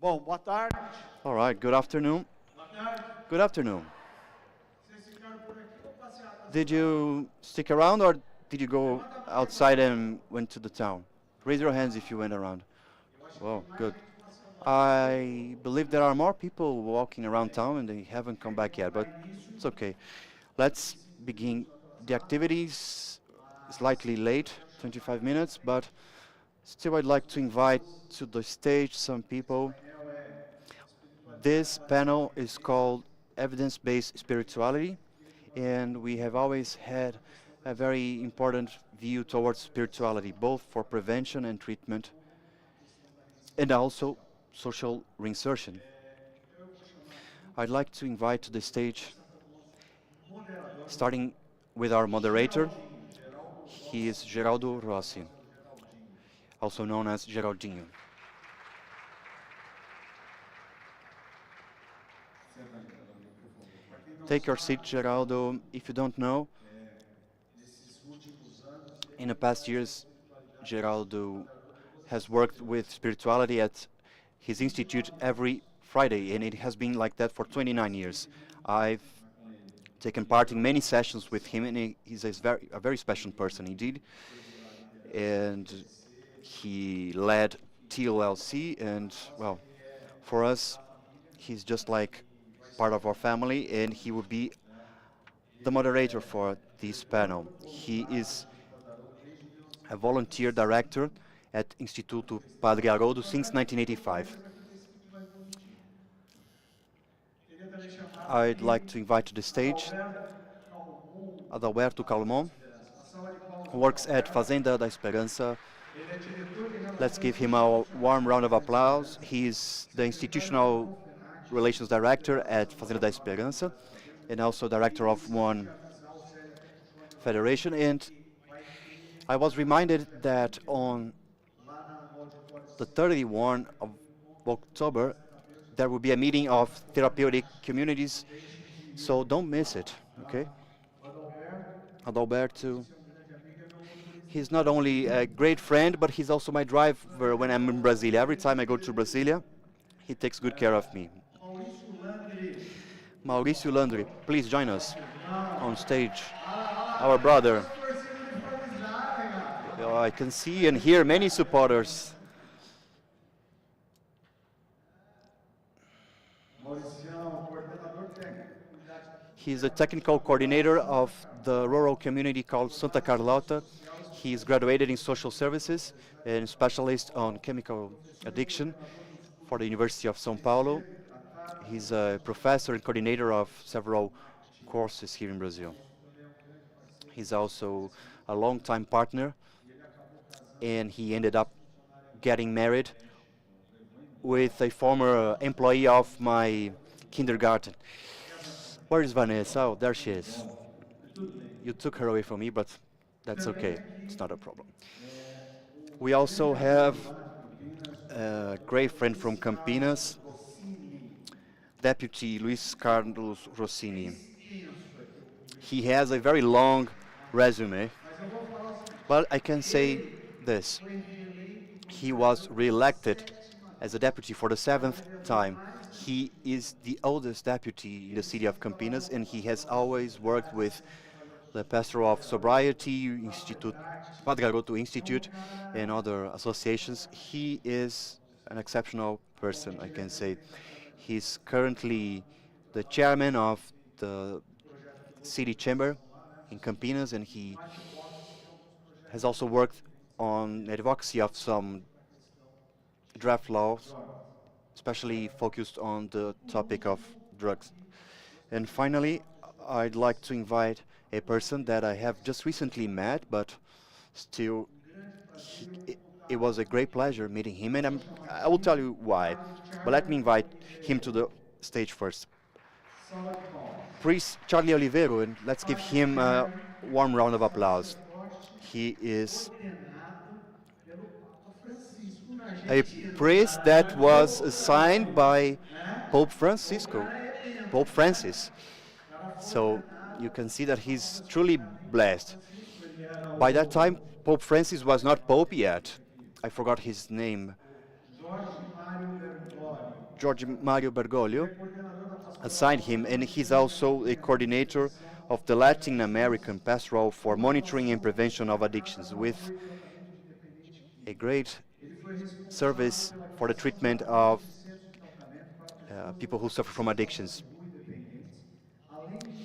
Bom, boa tarde. All right, good afternoon. Good afternoon. Vocês ficaram por aqui ou passearam na Did cidade? you stick around or did you go outside and went to the town? Raise your hands if you went around. Eu acho que tem Well, mais good. gente passeando lá. I believe there are more people walking around town and they haven't come back yet, but Dar início it's okay. Let's em 5 begin minutos the atrasado, activities. mas Slightly eu late, quero chamar 25 aqui minutes, também but still I'd like to as invite pessoas. to the stage some Esse people. painel é espiritualidade This baseada panel em is evidências. called Evidence-Based Spirituality, E ele and we have always had a questão da a very important view towards spirituality, both for prevention and treatment, a questão da and reinserção also social. social reinsertion. Então eu vou chamar aqui, I'd like to invite to the stage, começar pelo nosso moderador, starting with our moderator. Geraldinho. Geraldo He is Rossi, Geraldo Rossi, o Geraldinho. also known as Geraldinho. Senta aí, Geraldinho, por favor. Para quem não Take your seat, sabe, Geraldo. If you don't know, nesses últimos anos, ele in the tem past trabalhado com years, espiritualidade Geraldo duas has vezes worked por with semana. spirituality at his institute 29 every anos. Friday, and it has been like that for 29 years. Sempre muito bom I've funcionar com ele. taken E part ele in many sessions with him, and he's a very special person indeed. esteve lá liderando And o TLC, he led TLC, and para nós well, ele é for us, da família he's just like e vai part ser, of our family, and he would be né? the Ele moderator é for this panel. diretor He voluntário do is Instituto Adarô desde a volunteer 1985. director at Instituto Fez Padre trabalho Haroldo muito since bacana, ele tem um 1985. parênteses aqui que é espiritualidade positiva. Queria também chamar I'd like aqui to invite to the stage Adalberto Calmon, Adalberto da Fazenda da Calmon, Esperança. Uma salva de palmas who para o works at Adalberto. Fazenda da Esperança. Ele é diretor de Let's give Relações him a warm round of Institucionais da applause. Esperança, He is the secretário da institutional Confenat, relations director at Federação Fazenda da Nacional de Esperança, Entidades Fazenda, and also e director of presidente one da FISAL, Célia Campos, federation. And que vai ter I was reminded dia that 31, on lá no auditório the Cícero Paz, 31 vai of ter um encontro de October, casais terapêuticos there will be a meeting of da therapeutic Confenat. communities, Não deixem de so ir don't miss lá, it, okay? tá? O Adalberto, além de Adalberto, ser um grande amigo, é meu motorista he's de not only Brasília. a great friend, but he's also my driver when I'm in Brasilia. Every time I go to Brasilia, he takes good care of me. Maurício Landri, Mauricio Landry, please join us nosso on irmão. stage. Olha Our lá, cadê brother. as torcidas uniformizadas, Oh, cara? I can see and hear many supporters. Mauricião, coordenador técnico da comunidade He's the technical coordinator of the rural community called Santa Carlota. social, He's graduated in social services and specialist on chemical professor e addiction coordenador dos for the cursos University of São de Paulo. cedo, à tarde e à He's noite, a professor and coordinator of several marketing. courses here in Brazil. Nosso também é um grande parceiro He's nesse also crescimento. a long-time partner, E ele acabou casando and com he uma ended up ex-funcionária minha getting do married creche, levou embora. with a former employee of my kindergarten. Cadê a Vanessa? Where is Vanessa? Oh, there she is. Tudo bem. You took her away from me, but that's Também okay. It's not a aqui, problem. o We also grande amigo have lá de Campinas, a o great friend Luiz from Carlos Campinas, Rossini. Deputy Luis Carlos É Rossini. extenso aqui o currículo, He has a very long resume, mas eu vou falar o seguinte, but I can say ele this. foi reeleito por He was pela re-elected sétima as a vez. deputy for the É o seventh vereador time. mais He antigo. is the oldest deputy in the city of Ele sempre Campinas, trabalhou and com he as has pastorais always worked sociais, with sempre trabalhou com os the cursos Pastoral of sociais, Sobriety com a Institute, FEDAT. Padre Garoto É um Institute, and cara other associations. He is an exceptional person, I can say. atualmente ele está trabalhando He's currently the chairman of the no projeto de city chamber conscientização lá, né, in associação Campinas, and he advocacy de alguns has projetos de also lei worked diferentes on advocacy of some para a questão draft de laws, drogas. especially focused on the Por topic of último, drugs. aqui, And gostaria de finally, chamar a I'd presença like to invite a person that I have just recently met, but still, um grande prazer he, eu it, vou it contar was a great pleasure meeting him, and vou chamar I will aqui tell you why. Padre But let Charlie me invite him to the Oliveira. stage first. Salva de palmas. Priest Charlie Oliveiro, and let's give Padre him a Charlie warm round é of applause. sacerdote He is ordenado pelo Papa Francisco na a Argentina. priest that was Loucura, assigned rapaz. by Né? Pope O Francisco, cara é Pope elemento, né? Francis. O cara foi So ordenado you can see that pelo Papa he's Francisco truly na época do Papa blessed. Francisco, ele era By that time, o Pope Francis was not Pope yet. I forgot his name. Jorge Mário Bergoglio. George Mario Ele Bergoglio é coordenador da pastoral assigned him, and nacional he's de also a coordinator prevenção of the de Latin adicções. American Pastoral for Uma Monitoring and atuação Prevention of destacada Addictions, no with apoio ao tratamento de dependente a químico. great Ele foi responsável service pela for the criação da treatment rede of de centros de tratamento para pessoas people who em suffer from situação de addictions. rua e dependentes, além de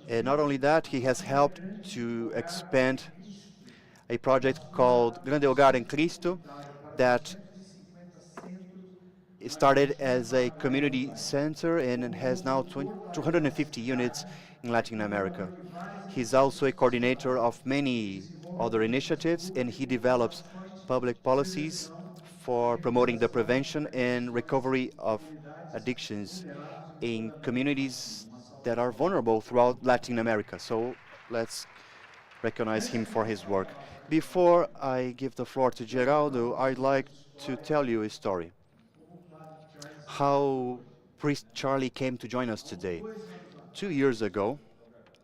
And expandir not only that, he a has família helped Grande to Hogar em expand Cristo, a uma project called sua Grande Hogar em iniciativa Cristo comunitária para that 250 centros na started Argentina, as a Paraguai e community Uruguai. center and Como has now consultor da área da 250 units cidade, in Latin America. coordenador de várias He's also a iniciativas coordinator socioculturais, of many desenvolve other políticas initiatives, and públicas he de develops motivações, public policies prevenção, a for promoting the recuperação prevention de and pessoas recovery em of comunidades addictions vulneráveis em in toda a América Latina. communities Uma salva that de are palmas. vulnerable throughout Latin America. So let's recognize Antes him de for his passar a work. palavra para Before Geraldo I give the floor to e abordar Geraldo, alguns I'd like pontos de to história tell you a story. de como o Padre Charles está aqui How hoje. Priest Charlie came to join us Há uns today. 2 anos 2 years atrás, ago,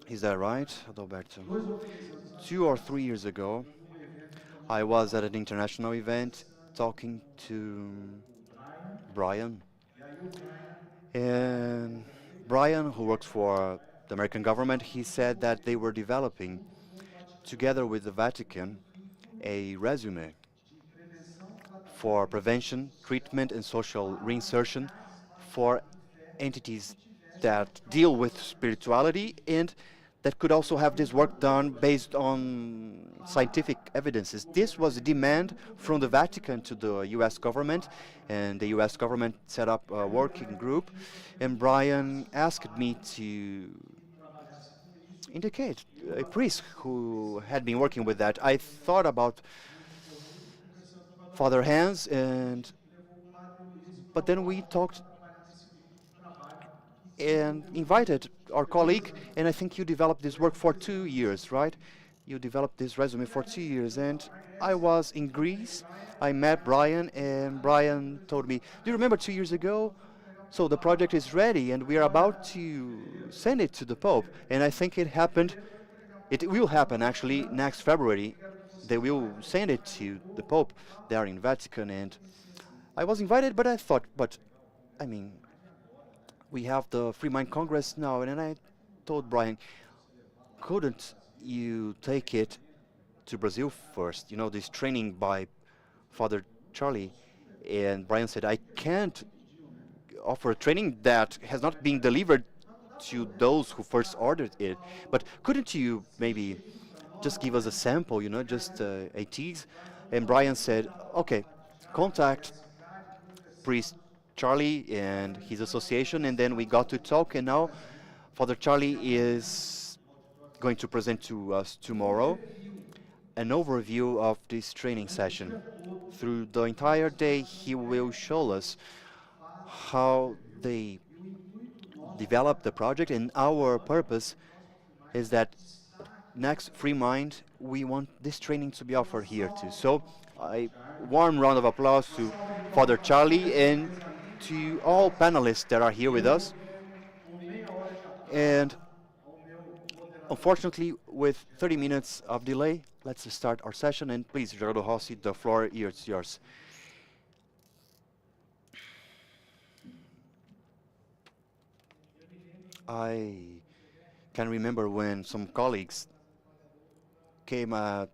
is that right, Adalberto? 2 ou 3 anos 2 or 3 years atrás, ago, eu num evento I was at internacional an international event conversando talking to com o Brian, Brian. e aí o Brian And falou para mim Brian, who works for the American government, he que said that they were developing, junto com o Vaticano, together with the Vatican, currículo a resume de prevenção, for tratamento prevention, treatment, social and social para reinsertion entidades for espalhadas de fé que entities tivessem that uma deal formação with spirituality científica. and that could also have E this para work done todos based on scientific para o evidences. This governo was a americano demand e o from the governo Vatican to brasileiro. the US government, and the US government set up E a aí o working Brian group, pediu para que and eu Brian indicasse um asked me padre to que trabalhasse com isso. indicate E eu a priest who pensei, had been working with that. I thought about junto com ele, conversando com o Father Adalberto, Hans, a and gente levou o padre Luiz e o but then Paulo we talked para trabalhar nesse grupo de trabalho que and desenvolveu invited our por dois colleague, anos, and I think you developed this work durante for dois two anos. years, right? You developed this resume E for aí 2 years, eu and estava na I Grécia, was in encontrei Greece. Brian, I met Brian falou, Brian, o and padre está Brian preparando told esse me, "Do you trabalho, remember 2 years nós ago? vamos entregar o So the trabalho project is ready, and we are about agora to em fevereiro. send it to the Pope." And I think it Em happened. fevereiro vai entregar o It will trabalho, happen mas actually next antes February. eu quero que They vocês will falem um send pouquinho it mais to um the pouco Pope. e tal. They are in Vatican, E eu and pensei assim, I was invited, but I thought, but I mean, we have the Freemind Congress now, and then I told Brian, couldn't you take it to Brazil first? You know, this training by Father Charlie. And Brian said, I can't offer training that has not been delivered to those who first ordered it. But couldn't you maybe just give us a sample, you know, just a tease? And Brian said, okay, contact Priest Charlie and his association. And then we got to talk, and now Father Charlie is going to present to us tomorrow an overview of this training session. Through the entire day, he will show us how they develop the project, and our purpose is that next Free Mind, we want this training to be offered here too. So, a warm round of applause Uma to salva de Father palmas para a Charlie mesa, and mesa livre, to all podcast. panelists that are here E with eu us. com meia hora de atraso And ao meu moderador. unfortunately, with 30 minutes of delay, let's start our session. And please, Gerardo Rossi, the floor is yours. I can remember when some colleagues came at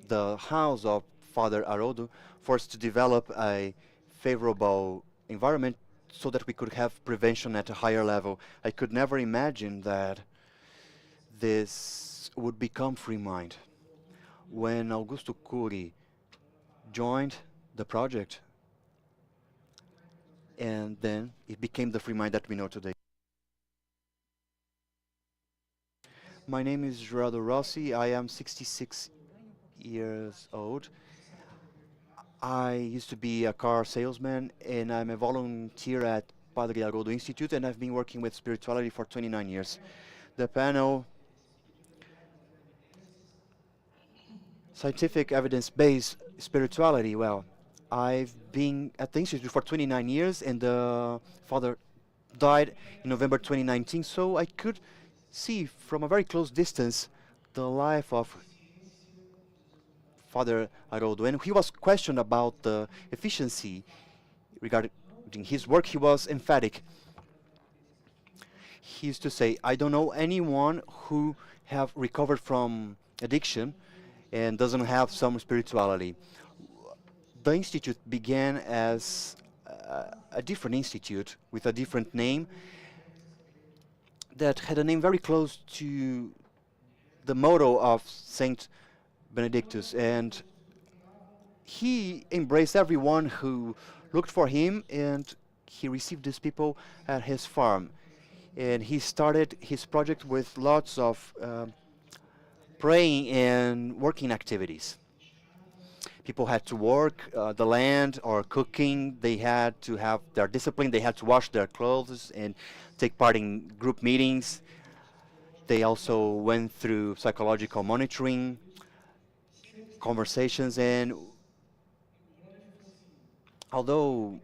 the house of Father Haroldo for us to develop a favorable environment so that we could have prevention at a higher level. I could never imagine that this would become Free Mind. When Augusto Curi joined the project, and then it became the Free Mind that we know today. My name is Gerardo Rossi. I am 66 years old. I used to be a car salesman, and I'm a volunteer at Padre Haroldo Institute, and I've been working with spirituality for 29 years. The panel, scientific evidence-based spirituality, well, I've been at the Institute for 29 years, and the father died in November 2019, so I could see from a very close distance the life of Father Haroldo, and he was questioned about the efficiency regarding in his work, he was emphatic. He used to say, I don't know anyone who have recovered from addiction and doesn't have some spirituality. The institute began as a different institute with a different name that had a name very close to the motto of Saint Benedictus, and he embraced everyone who looked for him, and he received these people at his farm. And he started his project with lots of praying and working activities. People had to work the land or cooking. They had to have their discipline. They had to wash their clothes and take part in group meetings. They also went through psychological monitoring, conversations, and although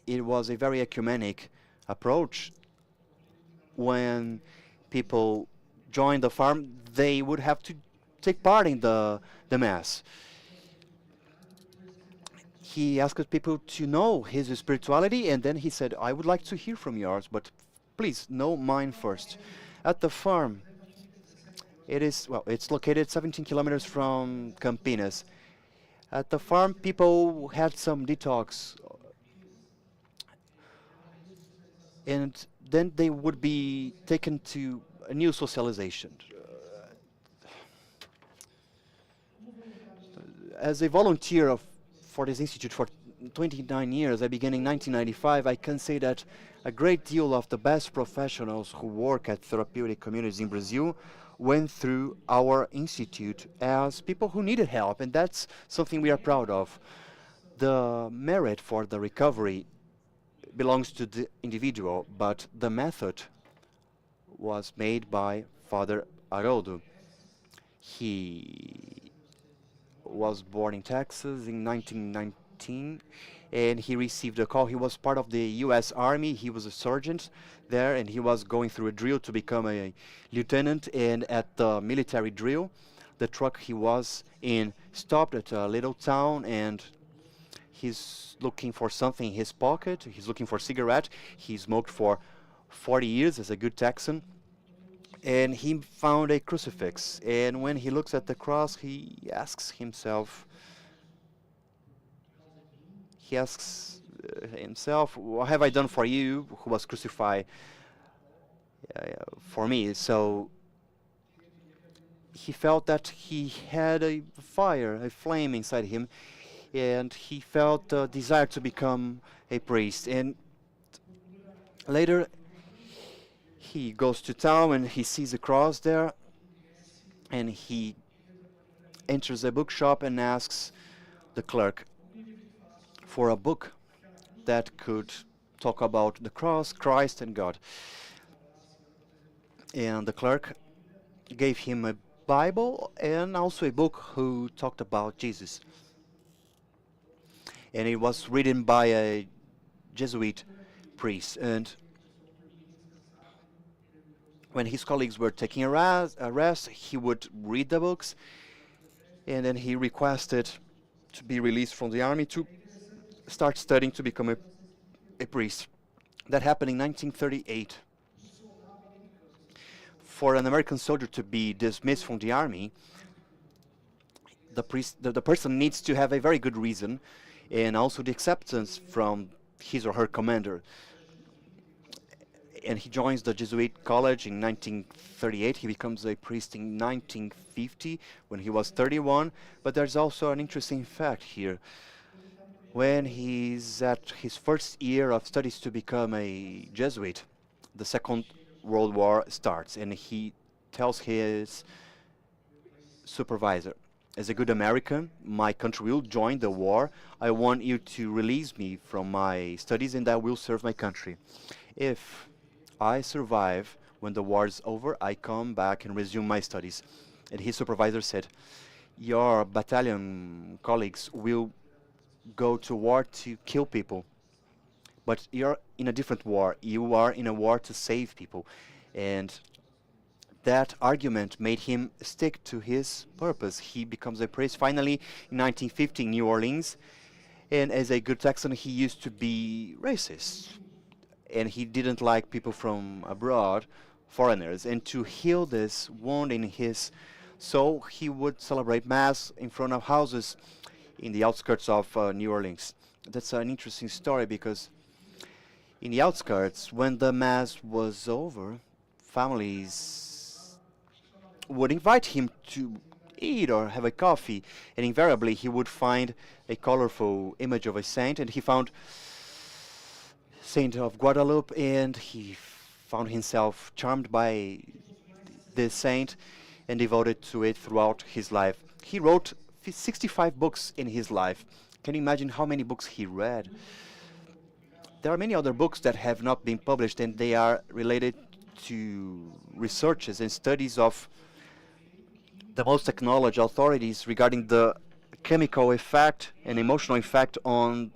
it was a very ecumenic approach, when people joined the farm, they would have to take part in the mass. He asked people to know his spirituality, and then he said, I would like to hear from yours, but please know mine first. At the farm, it's located 17 kilometers from Campinas. At the farm, people had some detox, and then they would be taken to a new socialization. As a volunteer for this institute for 29 years, I began in 1995, I can say that a great deal of the best professionals who work at therapeutic communities in Brazil went through our institute as people who needed help, and that's something we are proud of. The merit for the recovery belongs to the individual, but the method was made by Father Haroldo. He was born in Texas in 1919, and he received a call. He was part of the U.S. Army. He was a sergeant there, and he was going through a drill to become a lieutenant. And at the military drill, the truck he was in stopped at a little town, and he's looking for something in his pocket. He's looking for a cigarette. He smoked for 40 years as a good Texan, and he found a crucifix. And when he looks at the cross, he asks himself, what have I done for you who was crucified for me? So he felt that he had a fire, a flame inside him, and he felt a desire to become a priest. And later he goes to town and he sees a cross there, and he enters a bookshop and asks the clerk for a book that could talk about the cross, Christ, and God. And the clerk gave him a Bible and also a book who talked about Jesus. And it was written by a Jesuit priest. And when his colleagues were taking a rest, he would read the books, and then he requested to be released from the army to start studying to become a priest. That happened in 1938. For an American soldier to be dismissed from the army, the person needs to have a very good reason, and also the acceptance from his or her commander. And he joins the Jesuit college in 1938. He becomes a priest in 1950 when he was 31. But there's also an interesting fact here. When he's at his first year of studies to become a Jesuit, the Second World War starts, and he tells his supervisor, as a good American, my country will join the war. I want you to release me from my studies, and I will serve my country. If I survive when the war is over, I come back and resume my studies. And his supervisor said, your battalion colleagues will go to war to kill people, but you're in a different war. You are in a war to save people. And that argument made him stick to his purpose. He becomes a priest finally in 1950 in New Orleans, And as a good Texan, he used to be racist, and he didn't like people from abroad, foreigners. And to heal this wound in his soul, he would celebrate Mass in front of houses in the outskirts of New Orleans. That's an interesting story because in the outskirts, when the Mass was over, families would invite him to eat or have a coffee, and invariably he would find a colorful image of a saint, and he found Saint of Guadalupe, and he found himself charmed by this saint and devoted to it throughout his life. He wrote 65 books in his life. Can you imagine how many books he read? There are many other books that have not been published, and they are related to researches and studies of the most acknowledged authorities regarding the chemical effect and emotional effect on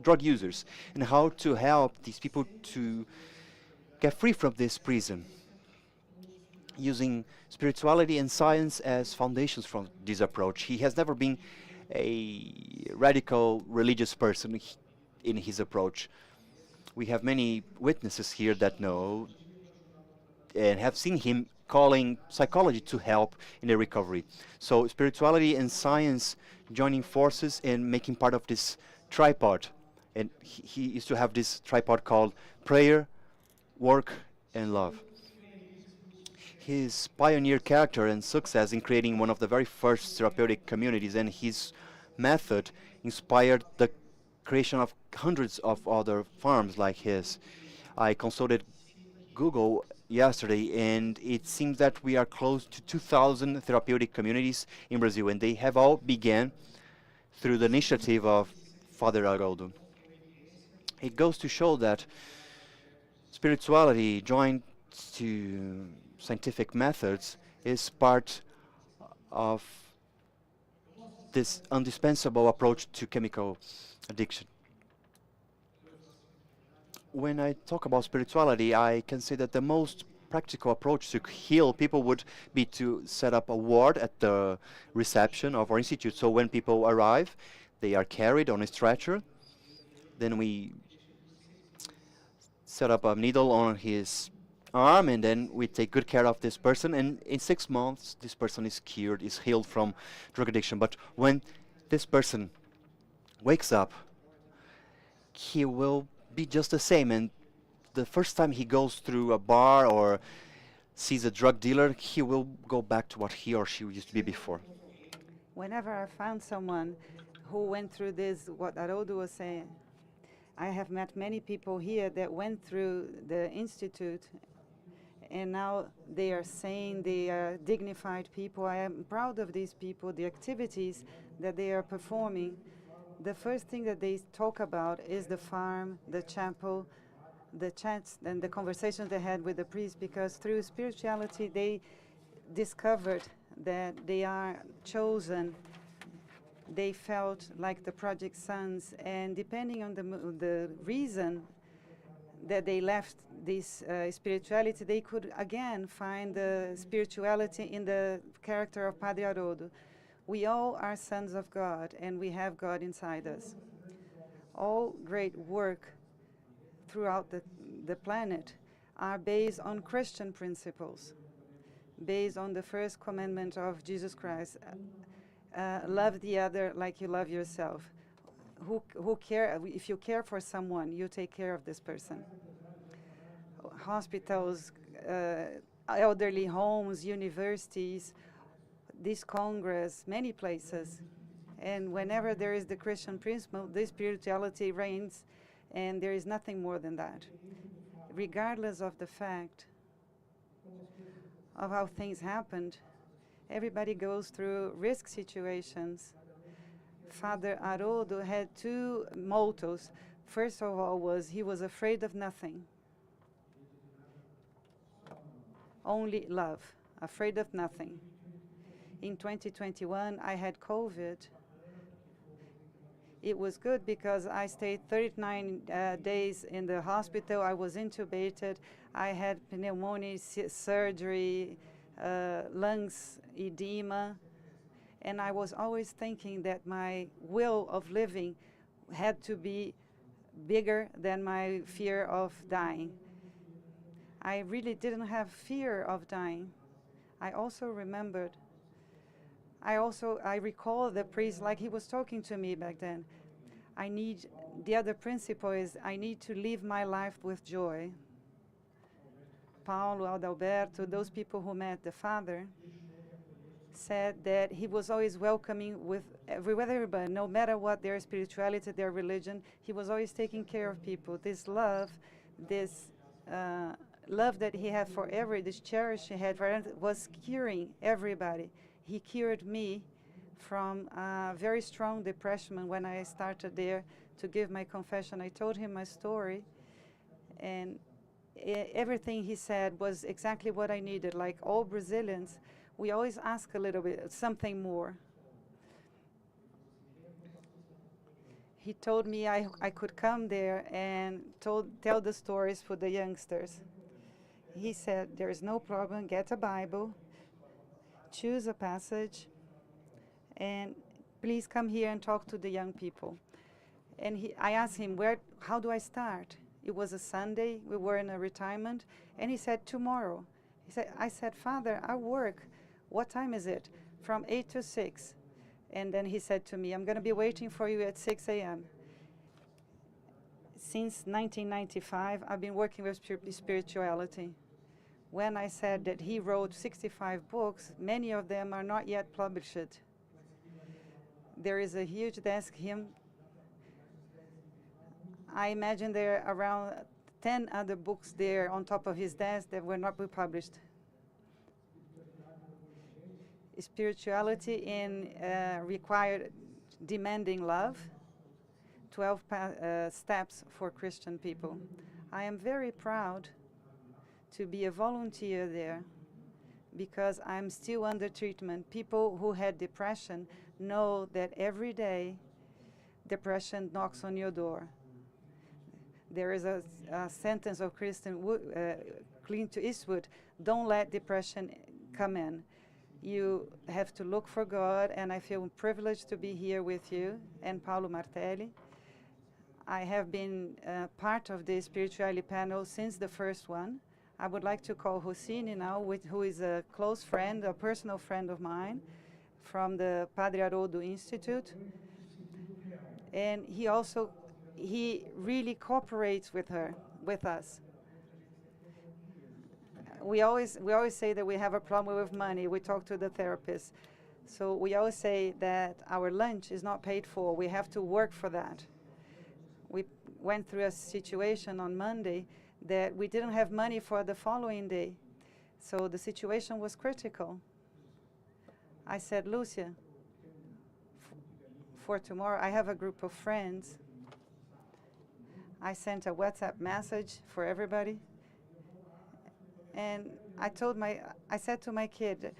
drug users and how to help these people to get free from this prison, using spirituality and science as foundations from this approach. He has never been a radical religious person in his approach. We have many witnesses here that know and have seen him calling psychology to help in the recovery. So spirituality and science joining forces and making part of this tripod. And he used to have this tripod called prayer, work, and love. His pioneer character and success in creating one of the very first therapeutic communities and his method inspired the creation of hundreds of other farms like his. I consulted Google yesterday, and it seems that we are close to 2,000 therapeutic communities in Brazil, and they have all began through the initiative of Father Haroldo. It goes to show that spirituality joined to scientific methods is part of this indispensable approach to chemical addiction. When I talk about spirituality, I can say that the most practical approach to heal people would be to set up a ward at the reception of our institute. So when people arrive, they are carried on a stretcher. Then we set up a needle on his arm, and then we take good care of this person. And in 6 months, this person is cured, is healed from drug addiction. But when this person wakes up, he will be just the same. And the first time he goes through a bar or sees a drug dealer, he will go back to what he or she used to be before. Whenever I found someone who went through this, what Haroldo was saying, I have met many people here that went through the institute, and now they are sane, they are dignified people. I am proud of these people, the activities that they are performing. The first thing that they talk about is the farm, the chapel, the chats and the conversations they had with the priest, because through spirituality they discovered that they are chosen. They felt like the project sons, and depending on the reason that they left this spirituality, they could again find the spirituality in the character of Padre Haroldo. We all are sons of God, and we have God inside us. All great work throughout the planet are based on Christian principles, based on the first commandment of Jesus Christ. Love the other like you love yourself. If you care for someone, you take care of this person. Hospitals, elderly homes, universities, this Congress, many places. And whenever there is the Christian principle, this spirituality reigns, and there is nothing more than that. Regardless of the fact of how things happened, everybody goes through risk situations. Father Haroldo had two mottos. First of all he was afraid of nothing. Only love, afraid of nothing. In 2021, I had COVID. It was good because I stayed 39 days in the hospital. I was intubated. I had pneumonia, surgery, lungs edema. And I was always thinking that my will of living had to be bigger than my fear of dying. I really didn't have fear of dying. I also remembered, I recall the priest like he was talking to me back then. The other principle is I need to live my life with joy. Paulo, Adalberto, those people who met the Father, said that he was always welcoming with everybody, no matter what their spirituality, their religion. He was always taking care of people. This uh, love that he had for this cherish he had for everyone was curing everybody. He cured me from very strong depression when I started there to give my confession. I told him my story, and everything he said was exactly what I needed. Like all Brazilians, we always ask a little bit, something more. He told me I could come there and tell the stories for the youngsters. He said, there is no problem, get a Bible, choose a passage, and please come here and talk to the young people. And I asked him, how do I start? It was a Sunday, we were in a retirement, and he said, tomorrow. I said, Father, I work. What time is it? From 8 to 6. And then he said to me, I'm going to be waiting for you at 6 a.m. Since 1995, I've been working with spirituality. When I said that he wrote 65 books, many of them are not yet published. There is a huge desk here. I imagine there are around 10 other books there on top of his desk that will not be published. Spirituality in required demanding love, 12 steps for Christian people. I am very proud to be a volunteer there because I'm still under treatment. People who had depression know that every day depression knocks on your door. There is a sentence of Clint Eastwood, don't let depression come in. You have to look for God, and I feel privileged to be here with you and Paulo Martelli. I have been part of the spirituality panel since the first one. I would like to call Rossini now, who is a close friend, a personal friend of mine from the Padre Haroldo Institute. And he really cooperates with us. We always say that we have a problem with money. We talk to the therapist. So we always say that our lunch is not paid for. We have to work for that. We went through a situation on Monday that we didn't have money for the following day. So the situation was critical. I said, Lucia, for tomorrow, I have a group of friends. I sent a WhatsApp message for everybody. And I said to my kid,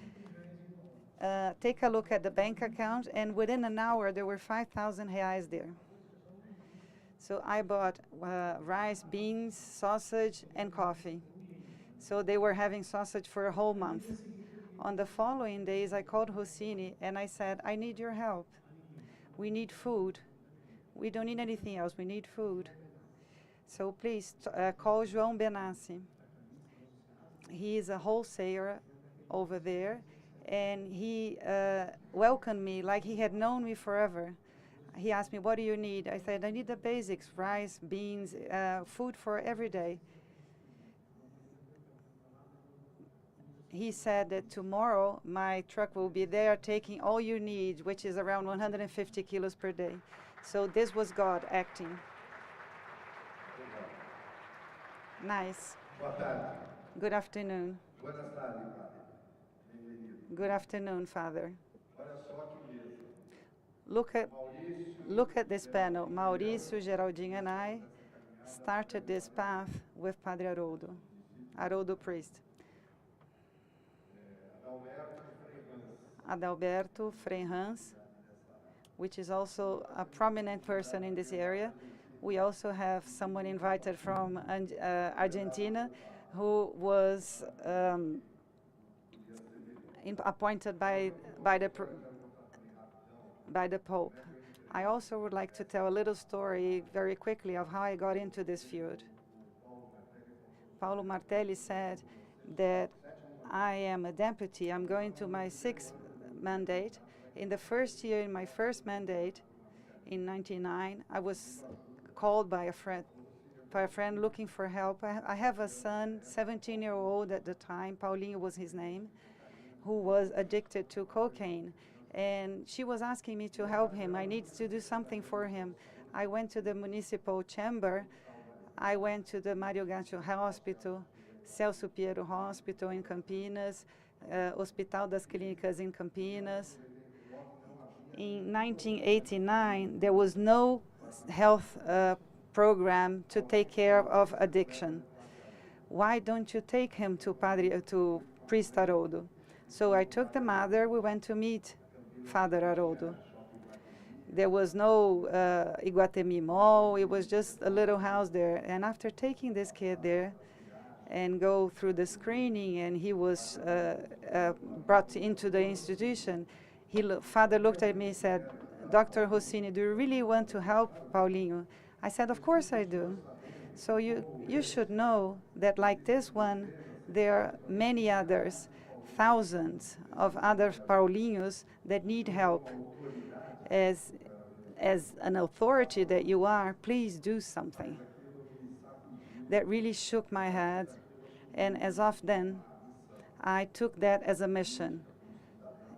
take a look at the bank account, and within an hour, there were 5,000 reais there. So I bought rice, beans, sausage, and coffee. So they were having sausage for a whole month. On the following days, I called Rossini, and I said, I need your help. We need food. We don't need anything else. We need food. So please call João Benassi. He is a wholesaler over there, and he welcomed me like he had known me forever. He asked me, what do you need? I said, I need the basics, rice, beans, food for every day. He said that tomorrow my truck will be there taking all you need, which is around 150 kilos per day. So this was God acting. Nice. Good afternoon. Good afternoon, Father. Look at this panel. Maurício, Geraldinho, and I started this path with Padre Haroldo priest. Adalberto Frei Hans, which is also a prominent person in this area. We also have someone invited from Argentina who was appointed by the Pope. I also would like to tell a little story very quickly of how I got into this field. Paulo Martelli said that I am a deputy. I'm going to my 6th mandate. In the first year, in my first mandate, in 99, I was called by a friend looking for help. I have a son, 17-year-old at the time, Paulinho was his name, who was addicted to cocaine. And she was asking me to help him. I need to do something for him. I went to the municipal chamber. I went to the Mario Gacho Hospital, Celso Piero Hospital in Campinas, Hospital das Clínicas in Campinas. In 1989, there was no health program to take care of addiction. Why don't you take him to Priest Haroldo? So I took the mother. We went to meet Father Haroldo. There was no Iguatemi Mall. It was just a little house there. And after taking this kid there and go through the screening, and he was brought into the institution, Father looked at me and said, "Dr. Rossini, do you really want to help Paulinho?" I said, "Of course I do. So you should know that like this one, there are many others, thousands of other Paulinhos that need help. As an authority that you are, please do something." That really shook my head, and as of then, I took that as a mission.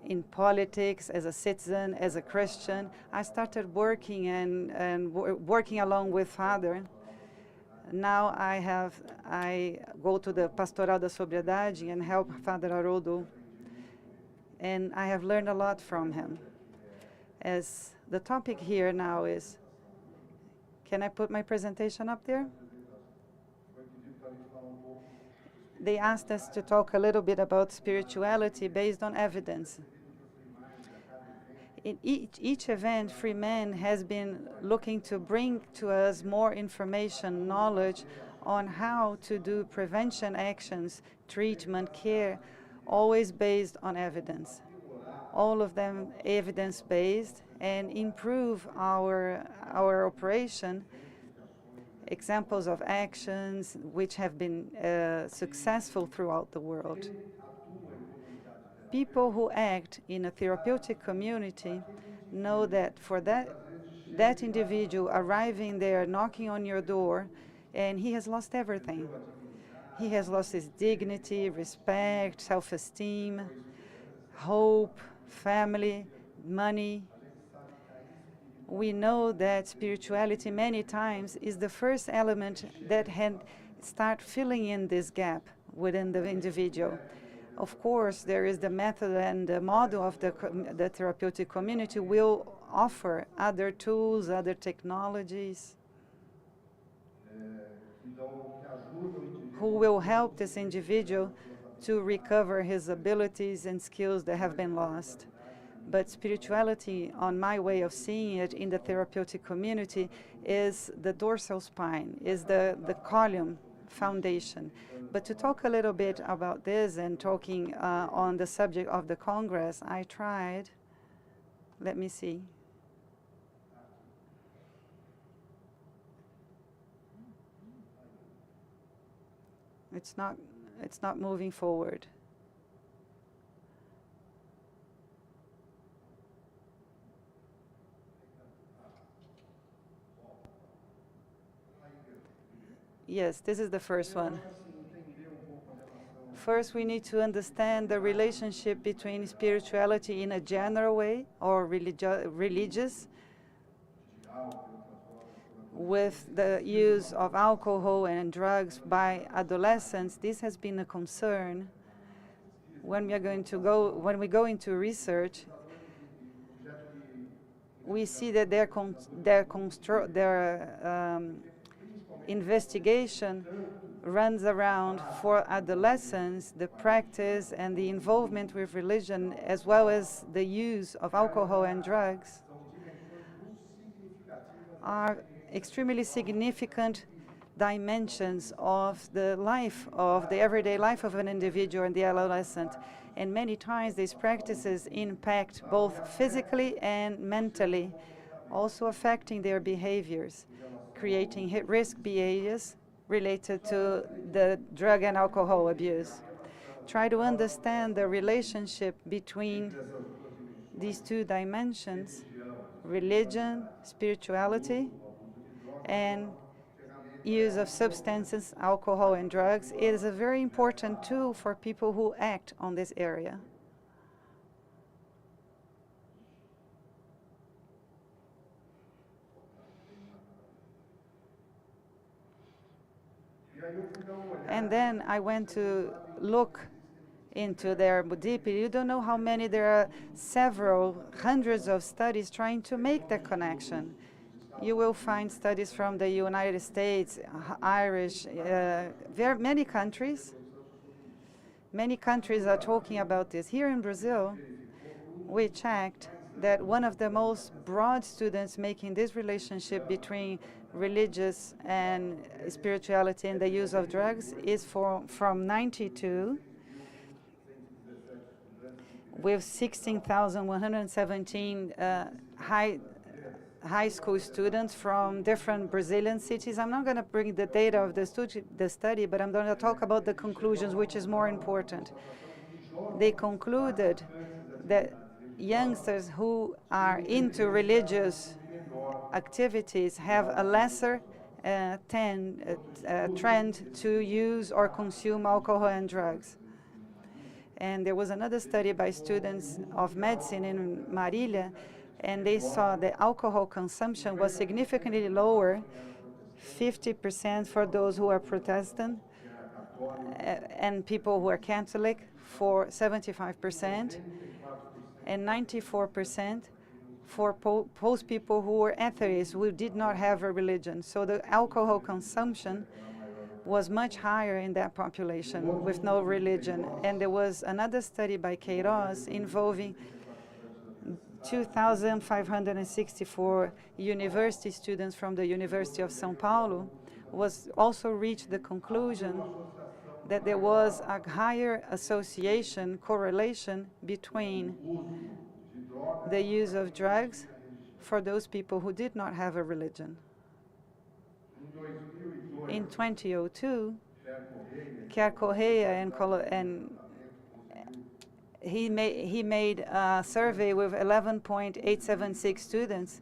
In politics, as a citizen, as a Christian, I started working and working along with Father. Now I go to the Pastoral da Sobriedade and help Father Haroldo, and I have learned a lot from him. As the topic here now is, can I put my presentation up there? They asked us to talk a little bit about spirituality based on evidence. In each event, Freemind has been looking to bring to us more information, knowledge on how to do prevention actions, treatment, care, always based on evidence. All of them evidence-based, and improve our operation. Examples of actions which have been successful throughout the world. People who act in a therapeutic community know that for that individual arriving there, knocking on your door, and he has lost everything. He has lost his dignity, respect, self-esteem, hope, family, money. We know that spirituality many times is the first element that start filling in this gap within the individual. Of course, there is the method and the model of the therapeutic community will offer other tools, other technologies who will help this individual to recover his abilities and skills that have been lost. But spirituality, on my way of seeing it in the therapeutic community, is the dorsal spine, is the column foundation. But to talk a little bit about this and talking on the subject of the Congress, I tried, let me see. It's not moving forward. Yes, this is the first one. First, we need to understand the relationship between spirituality in a general way or religious with the use of alcohol and drugs by adolescents. This has been a concern when we go into research. We see that their investigation runs around for adolescents, the practice and the involvement with religion, as well as the use of alcohol and drugs, are extremely significant dimensions of the life, of the everyday life of an individual and the adolescent. And many times these practices impact both physically and mentally also affecting their behaviors, creating risk behaviors related to the drug and alcohol abuse. Try to understand the relationship between these two dimensions, religion, spirituality, and use of substances, alcohol and drugs. It is a very important tool for people who act on this area. And then I went to look into there deeply. You don't know how many. There are several hundreds of studies trying to make that connection. You will find studies from the United States, Irish, very many countries. Many countries are talking about this. Here in Brazil, we checked that one of the most broad students making this relationship between religious and spirituality and the use of drugs is from 92, with 16,117 high school students from different Brazilian cities. I'm not going to bring the data of the study, but I'm going to talk about the conclusions, which is more important. They concluded that youngsters who are into religious activities have a lesser trend to use or consume alcohol and drugs. And there was another study by students of medicine in Marília, and they saw that alcohol consumption was significantly lower, 50% for those who are Protestant, and people who are Catholic for 75%, and 94% for post people who were atheists, who did not have a religion. So the alcohol consumption was much higher in that population with no religion. And there was another study by Queiroz involving 2,564 university students from the University of São Paulo, was also reached the conclusion that there was a higher association, correlation between the use of drugs for those people who did not have a religion. In 2002, Kerr Correia and he made a survey with 11.876 students,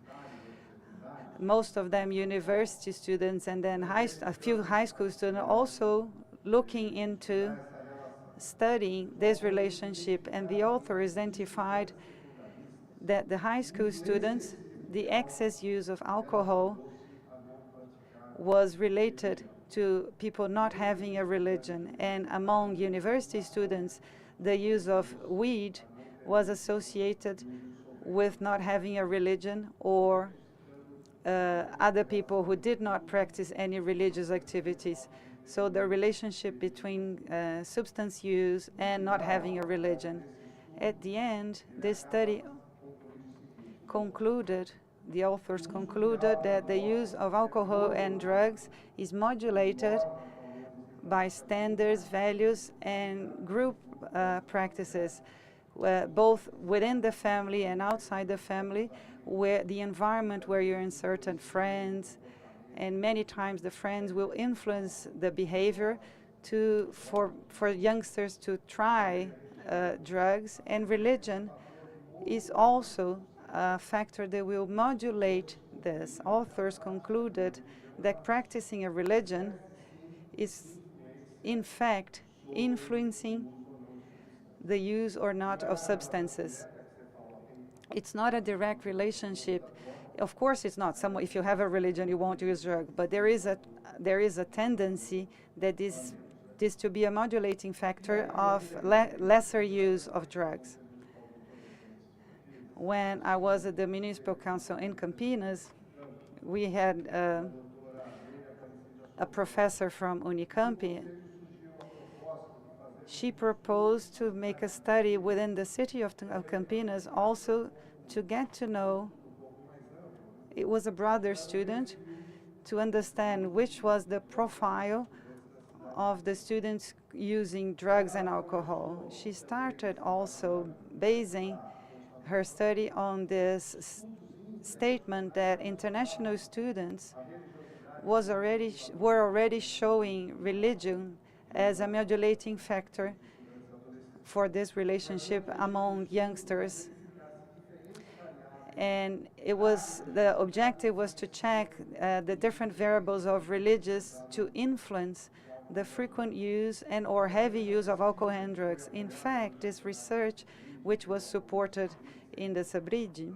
most of them university students, and then a few high school students, also looking into studying this relationship. And the author identified that the high school students, the excess use of alcohol was related to people not having a religion. And among university students, the use of weed was associated with not having a religion, or other people who did not practice any religious activities. So the relationship between substance use and not having a religion. At the end, this study concluded, the authors concluded that the use of alcohol and drugs is modulated by standards, values, and group practices, both within the family and outside the family, where the environment where you're in certain friends, and many times the friends will influence the behavior for youngsters to try drugs, and religion is also a factor that will modulate this. Authors concluded that practicing a religion is in fact influencing the use or not of substances. It's not a direct relationship. Of course it's not. If you have a religion, you won't use drugs, but there is a tendency that this to be a modulating factor of lesser use of drugs. When I was at the Municipal Council in Campinas, we had a professor from Unicamp. She proposed to make a study within the city of Campinas, also to get to know, it was a broader student, to understand which was the profile of the students using drugs and alcohol. She started also basing her study on this statement that international students were already showing religion as a modulating factor for this relationship among youngsters. And the objective was to check the different variables of religious to influence the frequent use and or heavy use of alcohol and drugs. In fact, this research, which was supported in the SABRID,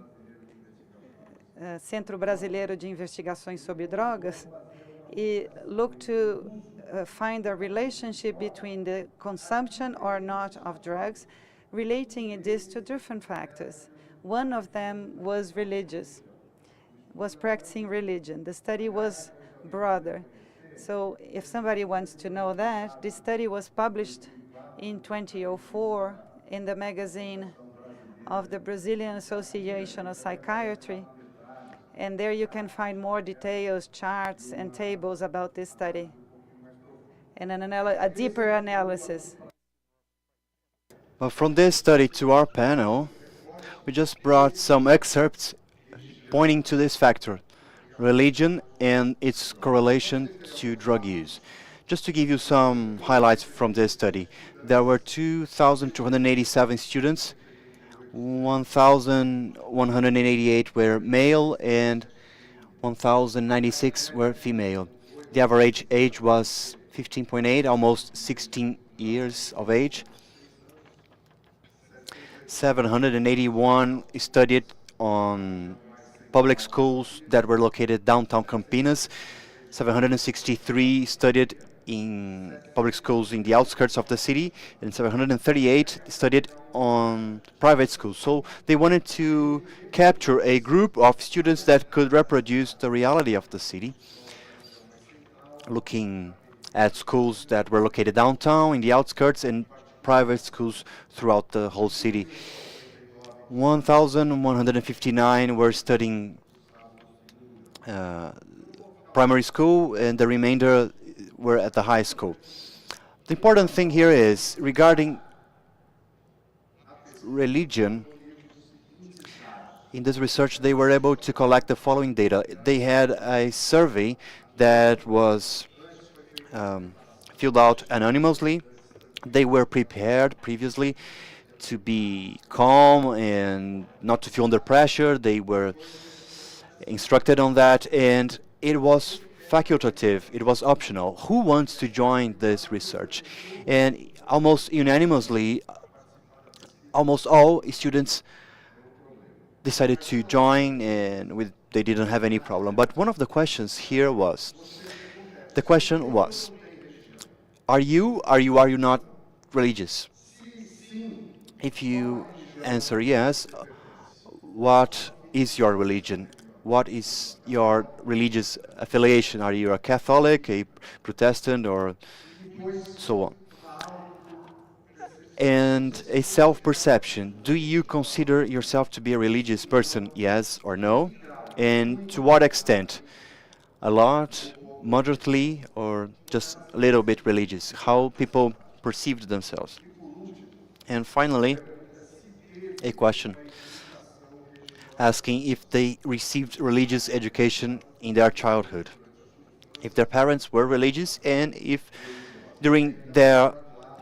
Centro Brasileiro de Investigações sobre Drogas, it looked to find a relationship between the consumption or not of drugs, relating this to different factors. One of them was practicing religion. The study was broader. So if somebody wants to know that, this study was published in 2004 in the magazine of the Brazilian Association of Psychiatry. And there you can find more details, charts, and tables about this study, and a deeper analysis. But from this study to our panel, we just brought some excerpts pointing to this factor, religion and its correlation to drug use. Just to give you some highlights from this study, there were 2,287 students, 1,188 were male and 1,096 were female. The average age was 15.8, almost 16 years of age. 781 studied on public schools that were located downtown Campinas. 763 studied in public schools in the outskirts of the city, and 738 studied on private schools. So they wanted to capture a group of students that could reproduce the reality of the city, looking at schools that were located downtown, in the outskirts, and private schools throughout the whole city. 1,159 were studying primary school, and the remainder were at the high school. The important thing here is, regarding religion, in this research they were able to collect the following data. They had a survey that was filled out anonymously. They were prepared previously to be calm and not to feel under pressure. They were instructed on that, and it was facultative, it was optional. Who wants to join this research? And almost unanimously, almost all students decided to join, and they didn't have any problem. But one of the questions here was, the question was, are you not religious? If you answer yes, what is your religion? What is your religious affiliation? Are you a Catholic, a Protestant, or so on? And a self-perception. Do you consider yourself to be a religious person? Yes or no? And to what extent? A lot, moderately, or just a little bit religious? How people perceived themselves. And finally, a question asking if they received religious education in their childhood, if their parents were religious, and if during their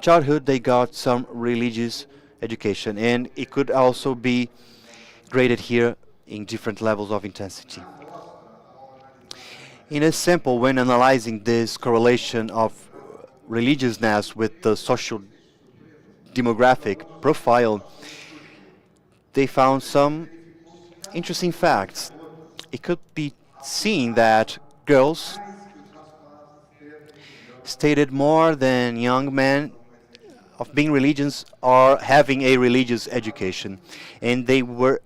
childhood they got some religious education. And it could also be graded here in different levels of intensity. In a sample, when analyzing this correlation of religiousness with the social demographic profile, they found some interesting facts. It could be seen that girls stated more than young men of being religious or having a religious education, and they were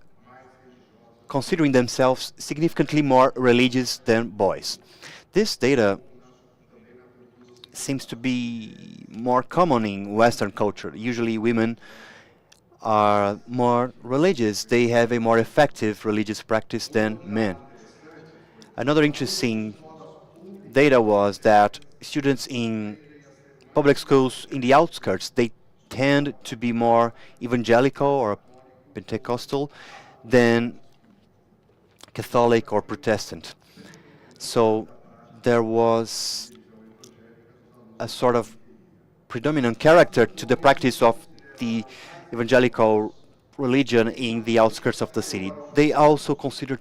considering themselves significantly more religious than boys. This data seems to be more common in Western culture. Usually women are more religious. They have a more effective religious practice than men. Another interesting data was that students in public schools in the outskirts, they tend to be more evangelical or Pentecostal than Catholic or Protestant. So there was a sort of predominant character to the practice of the evangelical religion in the outskirts of the city. They also consider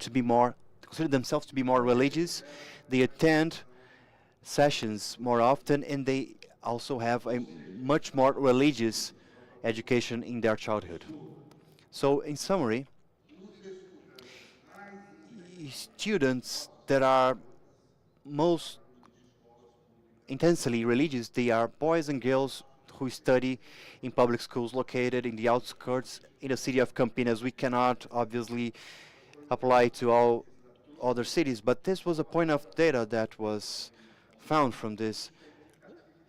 themselves to be more religious. They attend sessions more often, and they also have a much more religious education in their childhood. So, in summary, students that are most intensely religious, they are boys and girls who study in public schools located in the outskirts in the city of Campinas. We cannot obviously apply to all other cities, but this was a point of data that was found from this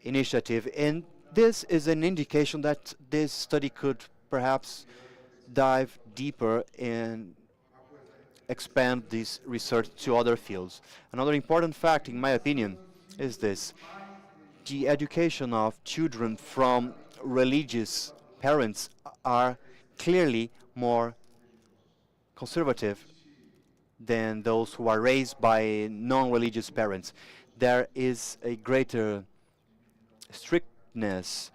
initiative, and this is an indication that this study could perhaps dive deeper and expand this research to other fields. Another important fact, in my opinion, is this: the education of children from religious parents are clearly more conservative than those who are raised by non-religious parents. There is a greater strictness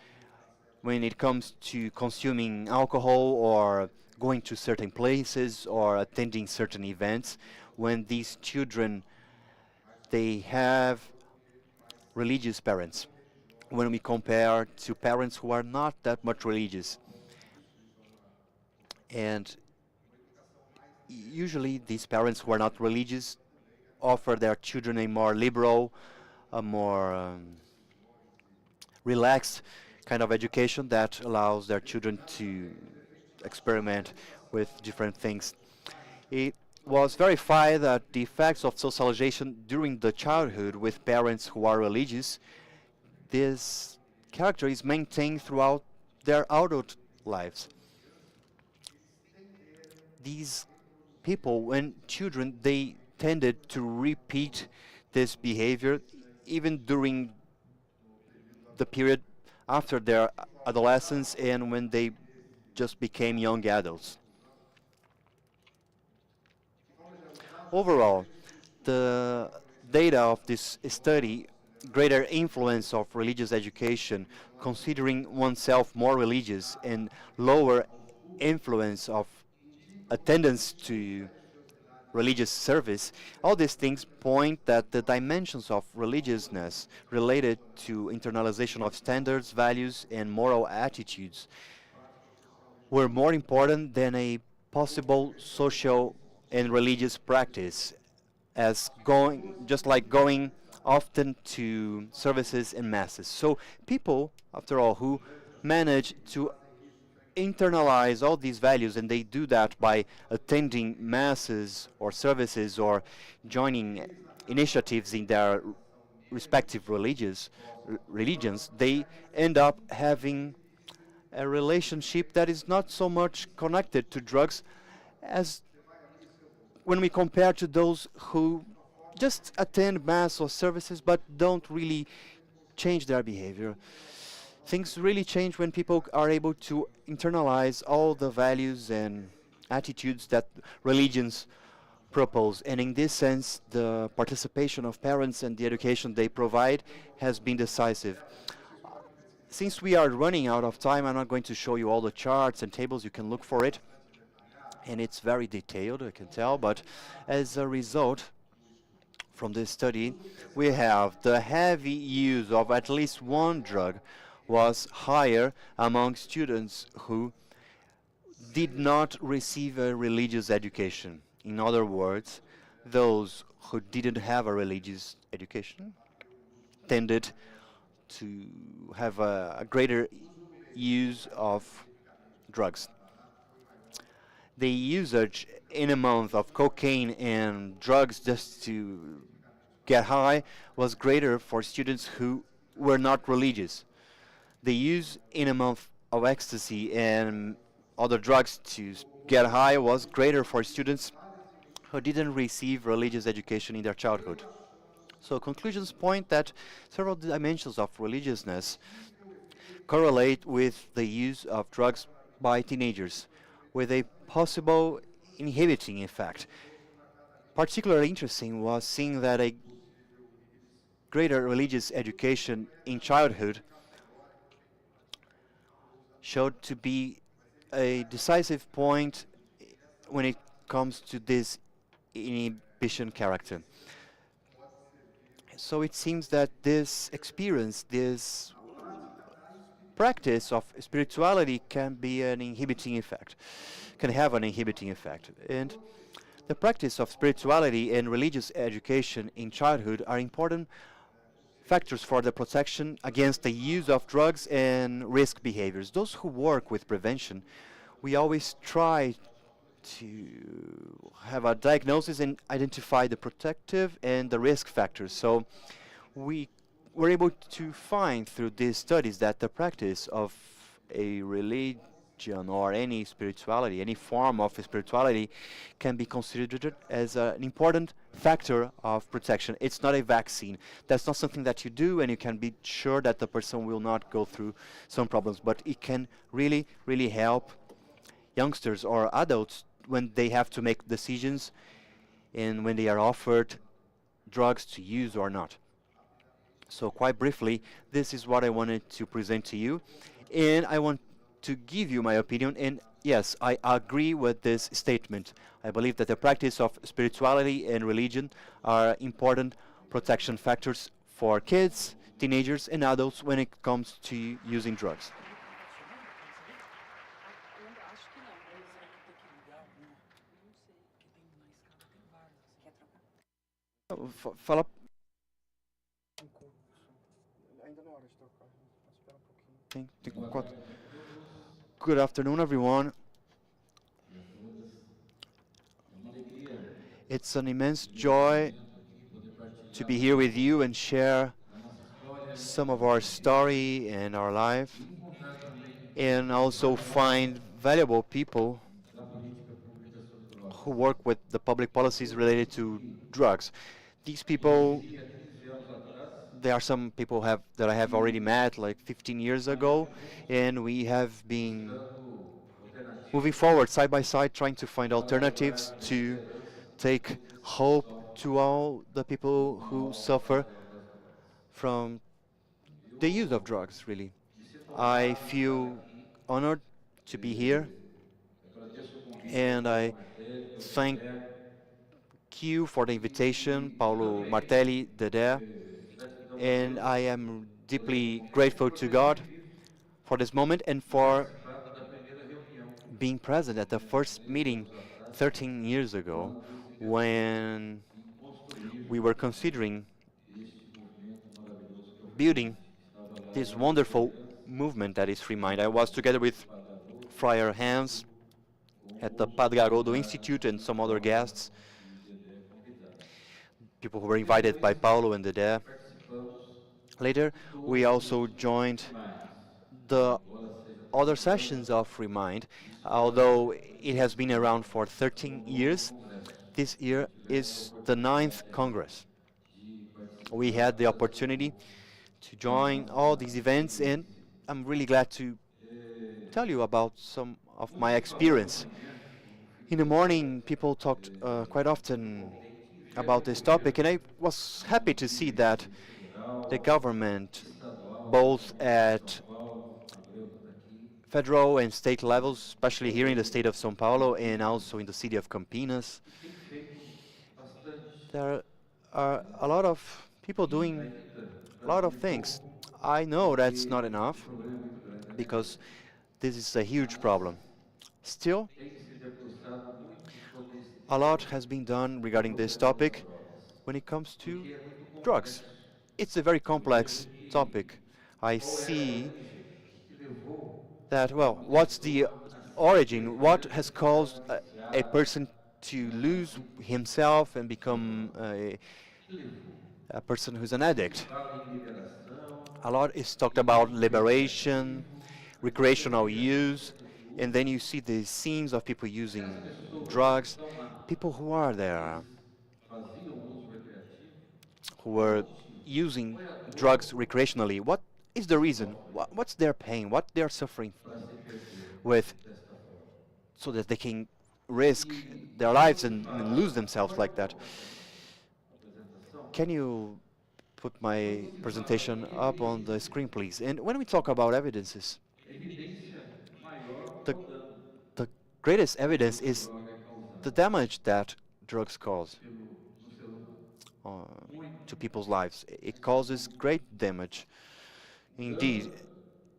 when it comes to consuming alcohol or going to certain places or attending certain events when these children they have religious parents when we compare to parents who are not that much religious. And usually these parents who are not religious offer their children a more liberal, a more relaxed kind of education that allows their children to experiment with different things. It was verified that the effects of socialization during the childhood with parents who are religious, this character is maintained throughout their adult lives. These people, when children, they tended to repeat this behavior even during the period after their adolescence and when they just became young adults. Overall, the data of this study, greater influence of religious education, considering oneself more religious, and lower influence of attendance to religious service, all these things point that the dimensions of religiousness related to internalization of standards, values, and moral attitudes were more important than a possible social and religious practice, as going just like going often to services and masses. So people, after all, who manage to internalize all these values, and they do that by attending masses or services or joining initiatives in their respective religions, they end up having a relationship that is not so much connected to drugs as when we compare to those who just attend mass or services but don't really change their behavior. Things really change when people are able to internalize all the values and attitudes that religions propose. And in this sense, the participation of parents and the education they provide has been decisive. Since we are running out of time, I'm not going to show you all the charts and tables. You can look for it. And it's very detailed, I can tell. But as a result, from this study, we have the heavy use of at least one drug was higher among students who did not receive a religious education. In other words, those who didn't have a religious education tended to have a greater use of drugs. The usage in a month of cocaine and drugs just to get high was greater for students who were not religious. The use in a month of ecstasy and other drugs to get high was greater for students who didn't receive religious education in their childhood. So conclusions point that several dimensions of religiousness correlate with the use of drugs by teenagers, with a possible inhibiting effect. particularly interesting was seeing that a greater religious education in childhood showed to be a decisive point when it comes to this inhibition character. So it seems that this experience, this practice of spirituality can be an inhibiting effect, can have an inhibiting effect. And the practice of spirituality and religious education in childhood are important factors for the protection against the use of drugs and risk behaviors. Those who work with prevention, we always try to have a diagnosis and identify the protective and the risk factors. So we were able to find through these studies that the practice of a religion or any spirituality, any form of spirituality, can be considered as an important factor of protection. It's not a vaccine. That's not something that you do and you can be sure that the person will not go through some problems, but it can really, really help youngsters or adults when they have to make decisions and when they are offered drugs to use or not. So quite briefly, this is what I wanted to present to you, and I want to give you my opinion. And yes, I agree with this statement. I believe that the practice of spirituality and religion are important protection factors for kids, teenagers, and adults when it comes to using drugs. Fala. Good afternoon, everyone. It's an immense joy to be here with you and share some of our story and our life, and also find valuable people who work with the public policies related to drugs. These people, there are some people that I have already met like 15 years ago, and we have been moving forward side by side, trying to find alternatives to take hope to all the people who suffer from the use of drugs, really. I feel honored to be here, and I thank you for the invitation, Paulo Martelli, Dedé, and I am deeply grateful to God for this moment and for being present at the first meeting 13 years ago when we were considering building this wonderful movement that is Freemind. I was together with Friar Hans at the Padre Haroldo Institute and some other guests, people who were invited by Paulo and Dedé. Later, we also joined the other sessions of Freemind. Although it has been around for 13 years, this year is the 9th Congress. We had the opportunity to join all these events, and I'm really glad to tell you about some of my experience. In the morning, people talked quite often about this topic, and I was happy to see that the government, both at federal and state levels, especially here in the state of São Paulo and also in the city of Campinas, there are a lot of people doing a lot of things. I know that's not enough because this is a huge problem. Still, a lot has been done regarding this topic when it comes to drugs. It's a very complex topic. I see that, well, what's the origin? What has caused a person to lose himself and become a person who's an addict? A lot is talked about liberation, recreational use, and then you see the scenes of people using drugs, people who are there, who were using drugs recreationally. What is the reason? What's their pain? What they are suffering with, so that they can risk their lives and lose themselves like that. a apresentação, Can you put quando my se fala presentation em up on the evidência, screen, please? And when we talk about evidences, evidência maior the é o dano the greatest que o evidence uso da is droga é the causado damage that drugs cause no ser humano. uh, Muito, to people's muito. lives. It Mas tem causes muito. great damage. O Indeed, dano,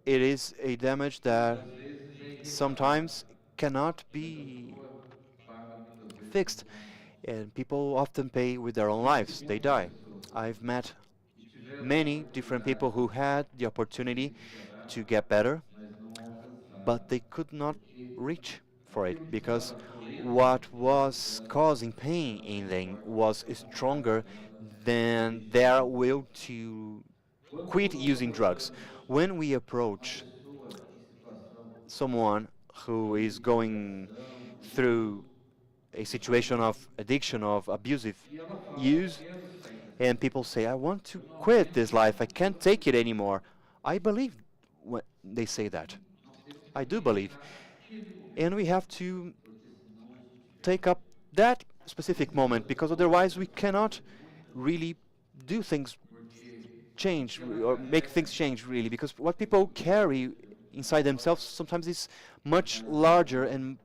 it is a damage that muitas vezes, é irreparável. sometimes cannot E a be pessoa paga muitas vezes com fixed, sua morte. and people often pay with their own Conheci lives. They muitas die. pessoas I've met que tiveram a many different people oportunidade who had the de se opportunity to recuperar, get better, mas não alcançaram, but they could not porque reach for it aquilo que because estava doendo what dentro was delas causing pain era in mais them forte do was que a vontade stronger dela de than deixar their de usar. will to Quando quit nós using drugs. abordamos When we uma approach pessoa em situação someone who is de going drogação, de through uso, a de situation drogas, of addiction, of abusive e ela fala, eu use, quero sair dessa and vida, people say, I want to eu não quit aguento this life, I mais, can't take it anymore. I believe when they say that. nós temos que I do aproveitar believe. aquele momento, And we have to porque senão a gente perde. take up that specific Conheci muitas moment because pessoas otherwise que we sofreram cannot muito, really do things porque o change que ela or make things carrega change really because what é people muito carry grande, é muito inside maior, themselves sometimes is much mas larger ela and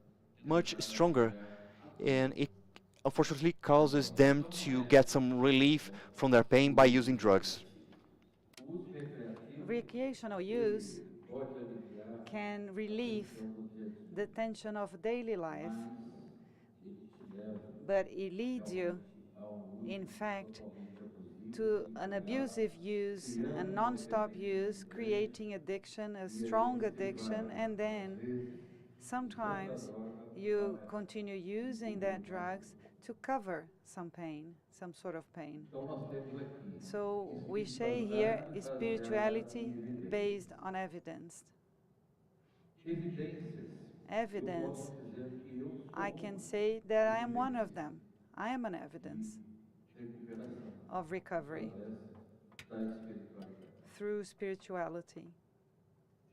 ela much vai stronger, carregar a dor and it unfortunately da causes droga. them Então não to é get some relief só from their o pain by uso using drugs. recreativo. O uso recreativo, Recreational use ele pode aliviar can a relieve tensão do dia a the dia, tension of daily life, mas ele te leva but it leads you, realmente a um in uso fact, totalmente abusivo to e an intolerável, abusive use, a criando uma non-stop dependência use, muito grande creating addiction, a e a strong gente addiction, vai, and às then vezes, usando a sometimes droga you para continue using that encobrir uma dor. drugs to cover some pain, some sort of pain. Então nós temos aqui So we say here espiritualidade baseada em spirituality evidências. based on evidence. Evidências, eu posso Evidence, dizer que eu I sou can uma say that I am one of evidência them. I am an evidence de recuperação of recovery através da espiritualidade. through spirituality.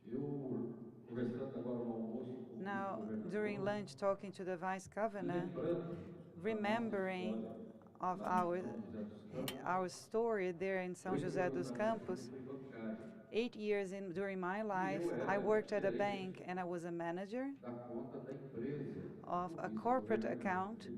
Eu, conversando agora no almoço com o Now, during vice-governador, lunch, talking to the vice e governor, lembrando da nossa remembering história of lá em São José dos Campos, our story there in São 8 José anos dos da minha vida Campos, fui bancário 8 years during my e life, eu I era worked at a gerente bank and I was a manager da conta da empresa of do a corporate vice-governador. account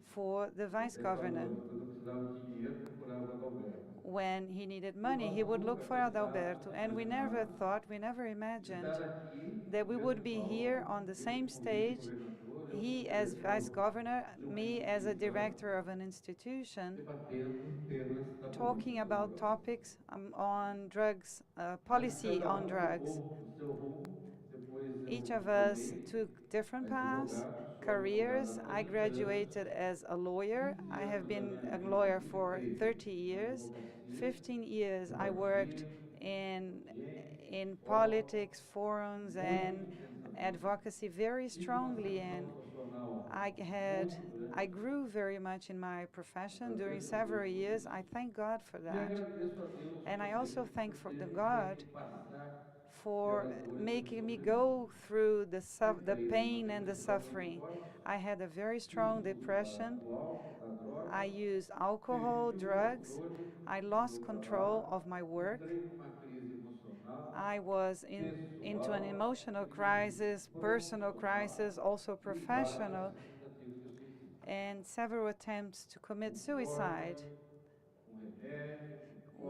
for the vice Até governor. quando eu precisava de dinheiro, procurava Adalberto. When he needed E money, nós he would look nunca for pensávamos, Adalberto, and we never imaginávamos thought, we never imagined estar aqui that no we would mesmo be here palco, on the ele same como stage, vice-governador, eu como he as vice diretor governor, de uma me as a instituição, director of an institution, debatendo temas da talking política sobre about drogas. topics on drugs, Mas policy cada on um drugs. tomou o seu rumo, depois Each eu me of us formei took different paths, advogado, sou advogado careers. há I 30 anos, graduated as a lawyer. 15 I have anos da been minha a vida lawyer eu for fiquei 30 na years. advocacia, 15 years no I worked parlamento, in ambiente, in fórum, politics, forums, muito and intensamente. advocacy very Tive uma strongly, ascensão and profissional I had muito I grande, grew very much in my profession during agradeço a Deus several por years. isso. I thank God for E that. agradeço a Deus And I also thank por for ter the me God feito passar for pelas dores e making me sofrimentos. go through the Entrei numa pain and the depressão muito suffering. forte, I had a very fiz strong uso depression. do álcool, da I droga, used alcohol, perdi o drugs. controle I do meu lost control trabalho, of my work. entrei numa crise emocional, I was into an pessoal emotional e crisis, pronto personal para o mal. crisis, also E várias professional, tentativas de suicídio. and several attempts to commit Com suicide corda, com remédio, com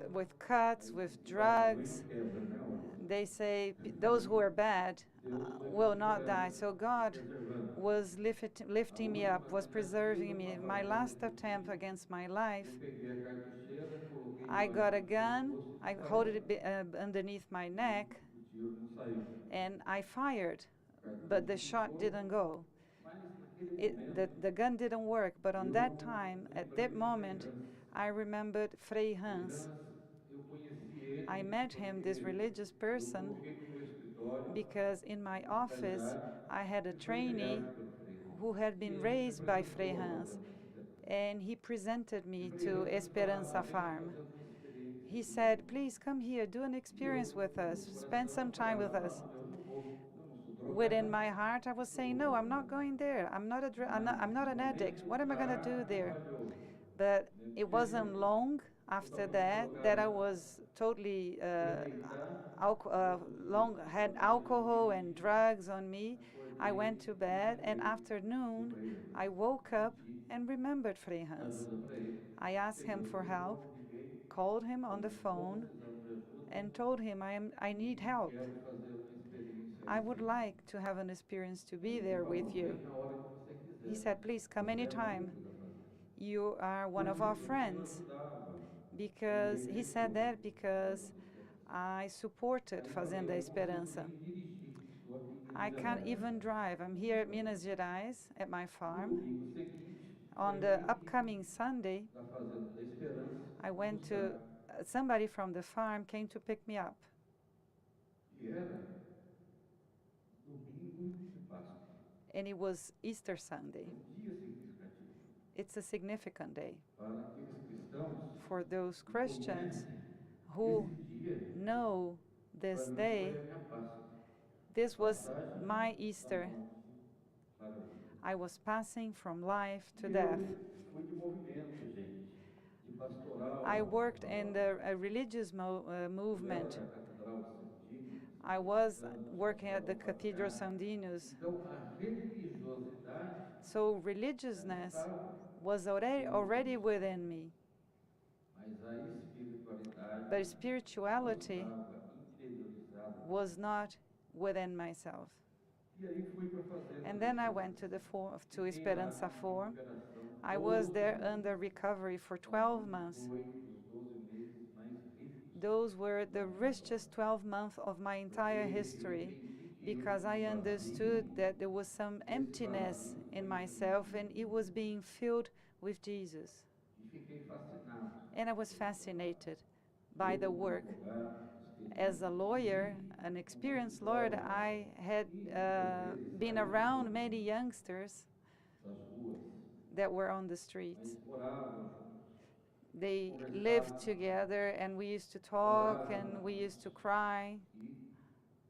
with cuts, aí with o lado ruim drugs. quebra, né, Laura? They say those who are bad Deus foi will not die. me So God preservando. was A lifting me up, última was tentativa preserving me. para My fazer last esse attempt suicídio, against my life, eu peguei a cartucheira, coloquei I embaixo got a do gun, pescoço e I hold it disparei. underneath my E neck, o tiro não saiu. and I fired, A but the cartucho shot ficou, didn't go. mas naquele momento The gun didn't work, but on eu that time, at lembrei that do Frei moment, Hans. I remembered Frei Frei Hans. Hans, eu conheci I ele met him, this porque religious eu person, coloquei no meu escritório, because in my na office realidade, I had a que foi trainee criado pelo Frei Hans. who had E been ele me raised by Frei apresentou a Hans, Esperança. and he presented E me Frei to Hans falava, Esperança venha Farm. fazer uma experiência He said, espiritual. please come here, do an E eu, experience with us, no spend coração, some eu time falava, with não, us. eu não vou, eu não sou within my heart, I was saying, no, I'm not going there. I'm not an addict. What am I going to do there? But it wasn't long after that I was totally had alcohol and drugs on me. I went to bed, and after noon, I woke up and remembered Frei Hans. I asked him for help, called him on the phone, and told him I need help. quero fazer uma experiência I aí would sim. like to have an experience to E ele be falou, there Paulo, with you. vem a hora que você He quiser. said, please come Você é anytime. membro da fazenda. You are one of Por our quê? Porque eu friends. ajudava Because he said that because Fazenda Esperança. I supported Aí eu falei, Fazenda eu não consigo Esperança. nem dirigir. Estou aqui em I Minas can't Gerais. even drive. I'm here at Minas Gerais at my No farm. domingo seguinte, foi On uma the equipe upcoming Sunday, da Fazenda da Esperança I me went to, buscar. somebody from the farm came to pick me up. E era domingo de Páscoa. And it was Easter Sunday. É um dia significativo It's a significant day para aqueles cristãos for those que Christians conhecem who esse dia. know Para this mim foi day. a minha Páscoa. This was Passagem my da Easter. morte para a vida. I was passing from life to E death. eu fui de movimento, gente, de pastoral, I worked in the religious movement. da Catedral Sandino, I Espírito was Santo, working at the pastoral Cathedral familiar. Sandinos. Então, a religiosidade So já religiousness estava was dentro already de mim, within me. mas a espiritualidade But não spirituality estava interiorizada. was not within myself. E aí fui para a Fazenda And da then I went to Esperança. Fiquei lá Esperança em 4. recuperação I was 12 there meses. under recovery for Para 12 mim months. foi os 12 meses mais difíceis Those were da the minha richest história. 12 months of my Porque entire eu history entendi que eu because tinha I um understood vazio. that there was some Esse emptiness vazio in foi myself and it preenchido. was being filled with Jesus. E fiquei fascinado And I was pelo trabalho. fascinated by Eu, the como work. advogado, As a experiente, lawyer, vi an uma experienced lawyer, multidão I had que muitas vezes been saía around many youngsters das ruas, that were on the mas streets. moravam juntos, They lived conversavam, together and we used to talk choravam and we used to juntos cry e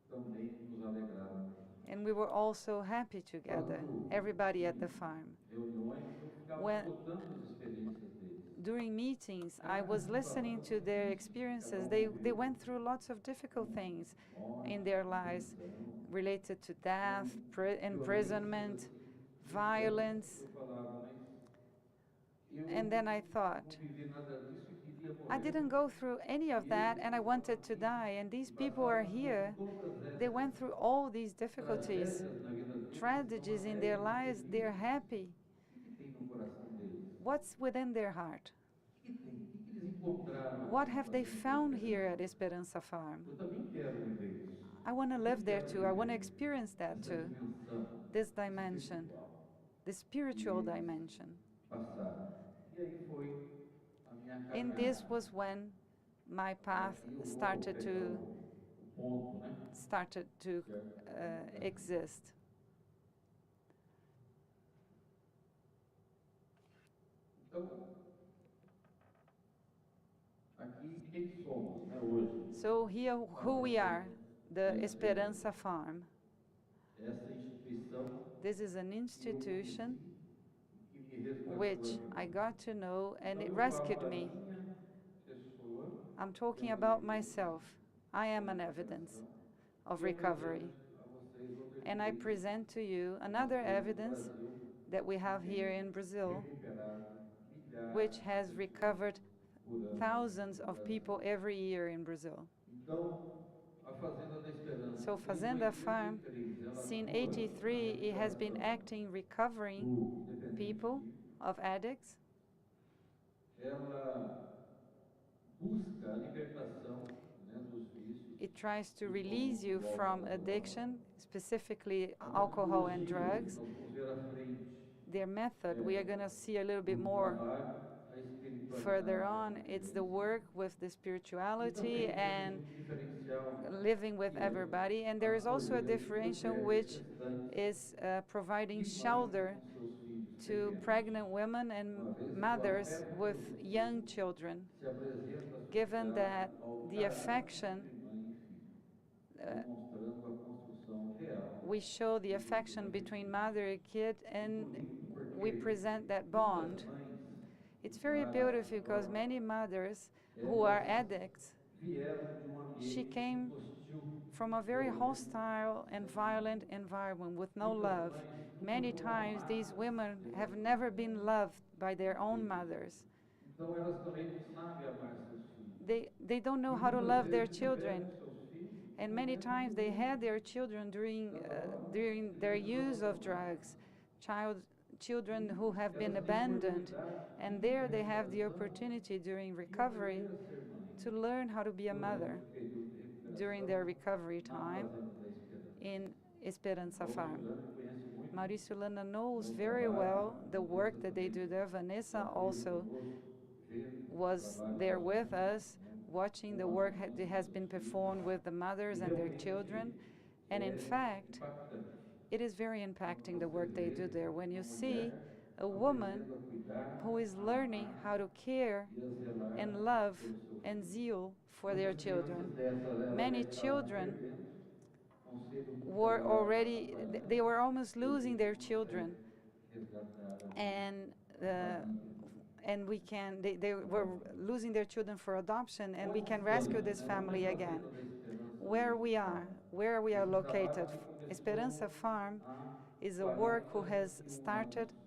também nos alegravam juntos. and we were all so happy together, Quando everybody at the em farm. reuniões eu ficava When escutando as experiências deles. during meetings, I Era was uma listening situação to their difícil que experiences. cada They viveu, went through lots of difficult com things in morte, their lives prisão, related to death, violências imprisonment, assim. violence. Eu falava, mas eu And then I thought, não vivi nada disso e queria I morrer. didn't go through any of that and I wanted to die. And these people are here. They went through all these difficulties, Tragédias na vida deles, tragedies in their lives. They're happy. O que tem no coração deles? What's within their heart? O que tem? O que eles encontraram? What aqui have they fazendo found diferença? here at Esperança Farm? Eu também quero viver isso. I want to Eu live there quero too. I want to viver experience that essa too. dimensão This dimension, espiritual. the spiritual E eles dimension. passaram. E aí foi a minha And this caminhada. was when my path Aqui eu vou started pegar to o ponto, né? started to exist. Então, aqui quem somos, né, hoje? So here, who we are, the Esperança Farm. Essa instituição This is an que eu institution conheci, que me resgatou which a I vida. got to know and Então, it eu falo rescued da me. minha pessoa, I'm talking que é uma about evidência myself. I am an da evidence recuperação. of E eu recovery. apresento a vocês outra And I evidência present to you que another nós temos no evidence Brasil, that we have que here tem in Brazil, recuperado milhares which de has pessoas recovered por ano thousands no of Brasil. people every year in Brazil. Então, a Fazenda da Esperança, So desde Fazenda Farm, 83, ela since atua na 83, it has been recuperação acting, recovering do dependente people químico. of addicts. Ela busca a libertação, né, dos vícios. It tries to do release you álcool, from do addiction, specifically A alcohol and metodologia que drugs. nós vamos ver à frente Their method, we are going to see a little bit do more trabalho, a espiritualidade further on. da It's the vivência. work with the E spirituality também and temos diferencial living with que é everybody. And there is also a acolher differential mulheres which gestantes is providing e mães shelter com seus filhos to pequenos. pregnant women and Uma vez que o mothers afeto with pelo young filho children, se apresenta given associado that ao the carinho affection entre mãe e filho, demonstrando a construção real we show the affection between mother and kid, and bonito we porque present that muitas bond. mães It's very lá beautiful na because Europa, many mothers who elas are addicts, vieram de um she ambiente came hostil, from a very violento, hostile and sem amor. violent environment with no Muitas love. mães nunca Many foram times these amadas women pelas have suas never been mulheres. loved by their own Entende? mothers. Então elas também não sabem amar seus filhos. They don't know E how to muitas love their vezes tiveram children. seus filhos no And many momento muito times they ruim had their children da droga, during their seja use drogas of ou não. drugs, child, children E who have been elas têm abandoned. oportunidade And de there they have the recuperação opportunity during de aprender recovery a ser mãe to learn how to be a durante mother o período de during recuperação their recovery na time Fazenda da Esperança. in Esperança Maurício Farm. Lana conhece muito Mauricio Lana knows meu very trabalho, well a the work Vanessa that they também do there. já Vanessa esteve also conosco, vendo o was trabalho there das with mães, us, né, watching the com as work mães that e has seus been filhos, performed with the e mothers and their children. realmente And in é fact, impactante it is very quando impacting the você work they do vê there. When you uma see mulher a woman aprendendo a cuidar, who is a learning amar how to care e a zelar and love pelo seu and filho. zeal for their Quantas crianças children. dessas elas já Many estavam children perdendo, tão cedo que were ela already, they aparece, were almost e a losing gente their consegue children. resgatar ali And a família. we can, they were losing their children for adoption, and we Onde can rescue estamos, this né? Onde é family a again. Fazenda da Esperança Where hoje we está? are, where we are Esse trabalho located, aqui Esperança começou Farm há is a work who has 41 started anos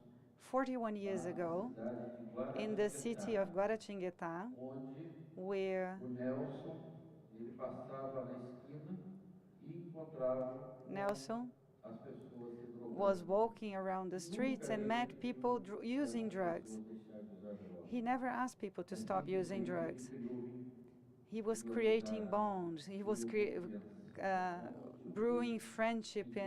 41 years lá na ago cidade de in the city of Guaratinguetá, Guaratinguetá, onde where o Nelson, ele passava na esquina e encontrava com Nelson as pessoas se was drogando. walking around the Nunca streets and ele met people pediu para using as drugs. pessoas deixarem de usar drogas, He never asked people to mas stop using simplesmente ele drugs. criou He was criou creating amizade, bonds. He was criou confiança, onde o brewing medo friendship de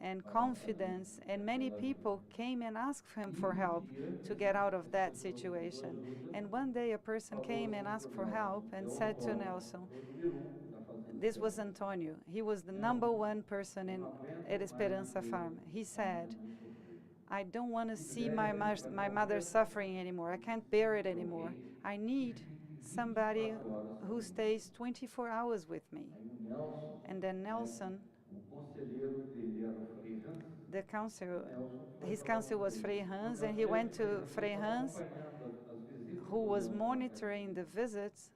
and estava ali confidence. And many naquela vida. people came and asked him E for help dia to get out of essa that pessoa pediu situation. ajuda, And one day a person falou came and assim asked para o for help Nelson, é and o said to Antônio, Nelson, é o número da Fazenda this was Esperança. Antonio. He was the Nelson, number one person eu não at aguento mais Esperança ver Farm. He a minha said, mãe sofrer. I don't want to Se see der para my mother qualquer suffering anymore. I can't bear it anymore. alguém I que need fique somebody 24 horas who comigo. stays 24 hours with me. Aí o Nelson, And then né, Nelson, o conselheiro dele era o Frei Hans, the council, o Nelson foi his falar council com was ele. Frei No Hans, and caso he dele, went o Frei to Hans Frei estava Hans, acompanhando as visitas who do was Nelson na casa monitoring the dele. visits,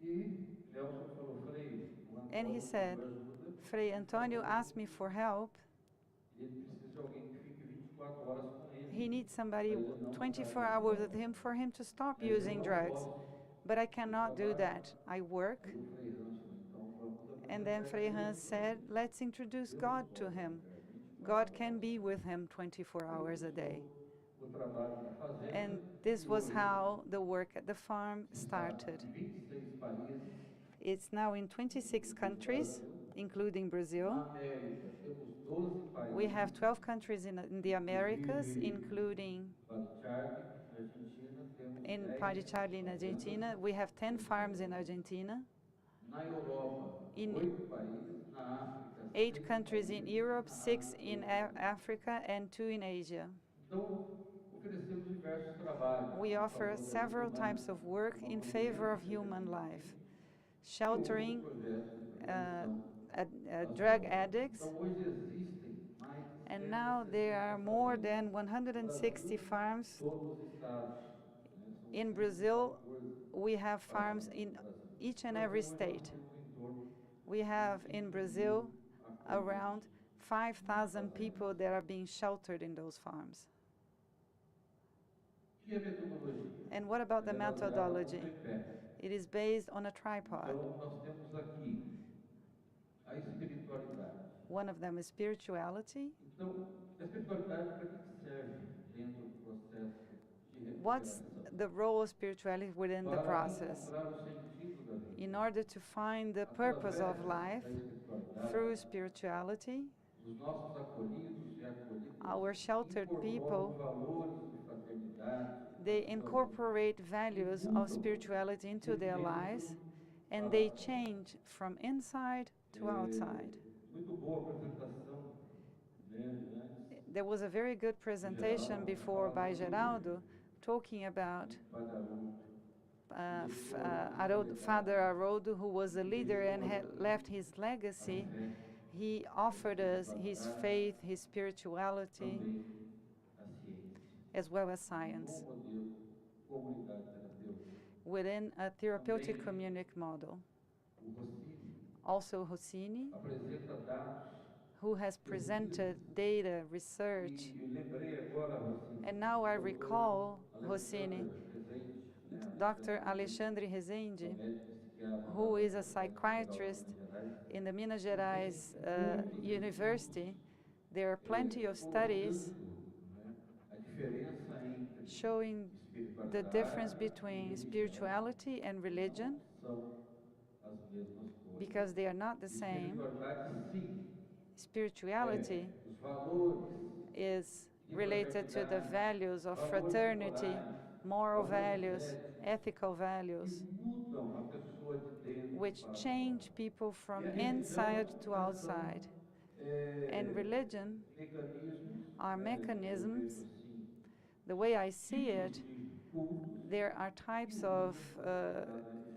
E Nelson falou, Frei, o and he Antônio said, pediu ajuda, Frei Antonio asked me for help. ele precisa de alguém que fique 24 horas com He ele, needs somebody para ele não 24 cair nas hours with drogas. him for him to stop Mas eu using não drugs. posso, But I eu cannot do trabalho. that. I work. Aí o Frei Hans falou, então vamos And then apresentar Frei Jesus Hans para ele. said, let's introduce Deus God pode to him. ficar 24 God can horas. be with him 24 Aí hours a day. começou o trabalho na fazenda, And this e was hoje how the work at the farm está started. em 26 países. It's now in 26 countries, including Brazil. Na América, temos 12 We países, have 12 countries in the Americas, including Barichard, na Argentina, temos in 10 Paricharli in fazendas. Argentina. We have 10 farms in Argentina. Na Europa, In 8 países, na África, 8 6 countries in países, Europe, na 6 Ásia, in 2 países. Africa, and 2 in Asia. Então, oferecemos diversos trabalhos We em offer favor da vida several humana, types of work como in acolhimento favor e of human fraternidade. life, E sheltering outros projetos de uh, prevenção das drug drogas. addicts. Então, hoje existem mais de And now there 160 are more than fazendas 160 farms todos os estados, né? São in 114 Brazil. We have farms fazendas in no Brasil. each and Então, every hoje nós state. temos em torno We have de in 5 Brazil mil around acolhidos 5,000 nas people fazendas. that are being sheltered in those farms. E a metodologia? And what about the Ela é baseada no methodology? tripé. It is based on a tripod. Então, nós temos aqui a espiritualidade. One of them is spirituality. Então, a espiritualidade para que serve dentro do processo de What's recuperação? the role of spirituality within the Para process? encontrar o sentido da vida. In order to find the purpose of Através life da espiritualidade, through spirituality, os nossos acolhidos e acolhidas our sheltered incorporam people, valores de fraternidade, they na sua vida. incorporate values of spirituality into their lives, and they change from inside to outside. Muito boa a apresentação, né, antes, There was a very good presentation before by Geraldo talking about Father Haroldo, who was a leader and had left his legacy. He offered us his faith, his spirituality, também a ciência. as well as Um bom science, modelo, comunidade terapêutica. within a therapeutic Também community model. o Rossini Also, Rossini, apresenta dados, who has presented pesquisas, data, research, e eu lembrei agora, Rossini, and now I doutora recall Rossini, Alexandra Rezende, né? Dr. Alexandre Alexandre Rezende, que é Rezende, o médico psiquiatra da who is a Universidade Federal de psychiatrist Minas Gerais, in the Minas que tem Gerais muitos estudos University. There are plenty of studies colocando, né, a diferença entre showing the difference espiritualidade e between religião. spirituality and Não religion são as mesmas coisas. because they are not the same. Espiritualidade, sim, Spirituality os valores is de related to the fraternidade, values of valores fraternity, morais, moral valores values, éticos, ethical que values, mudam a pessoa de dentro which para fora. change people E from a religião inside to são outside. And religion mecanismos, are né, eu vejo mechanisms. assim, The way I see tipos it, de cultos there are que types of mudam a sociedade da religião.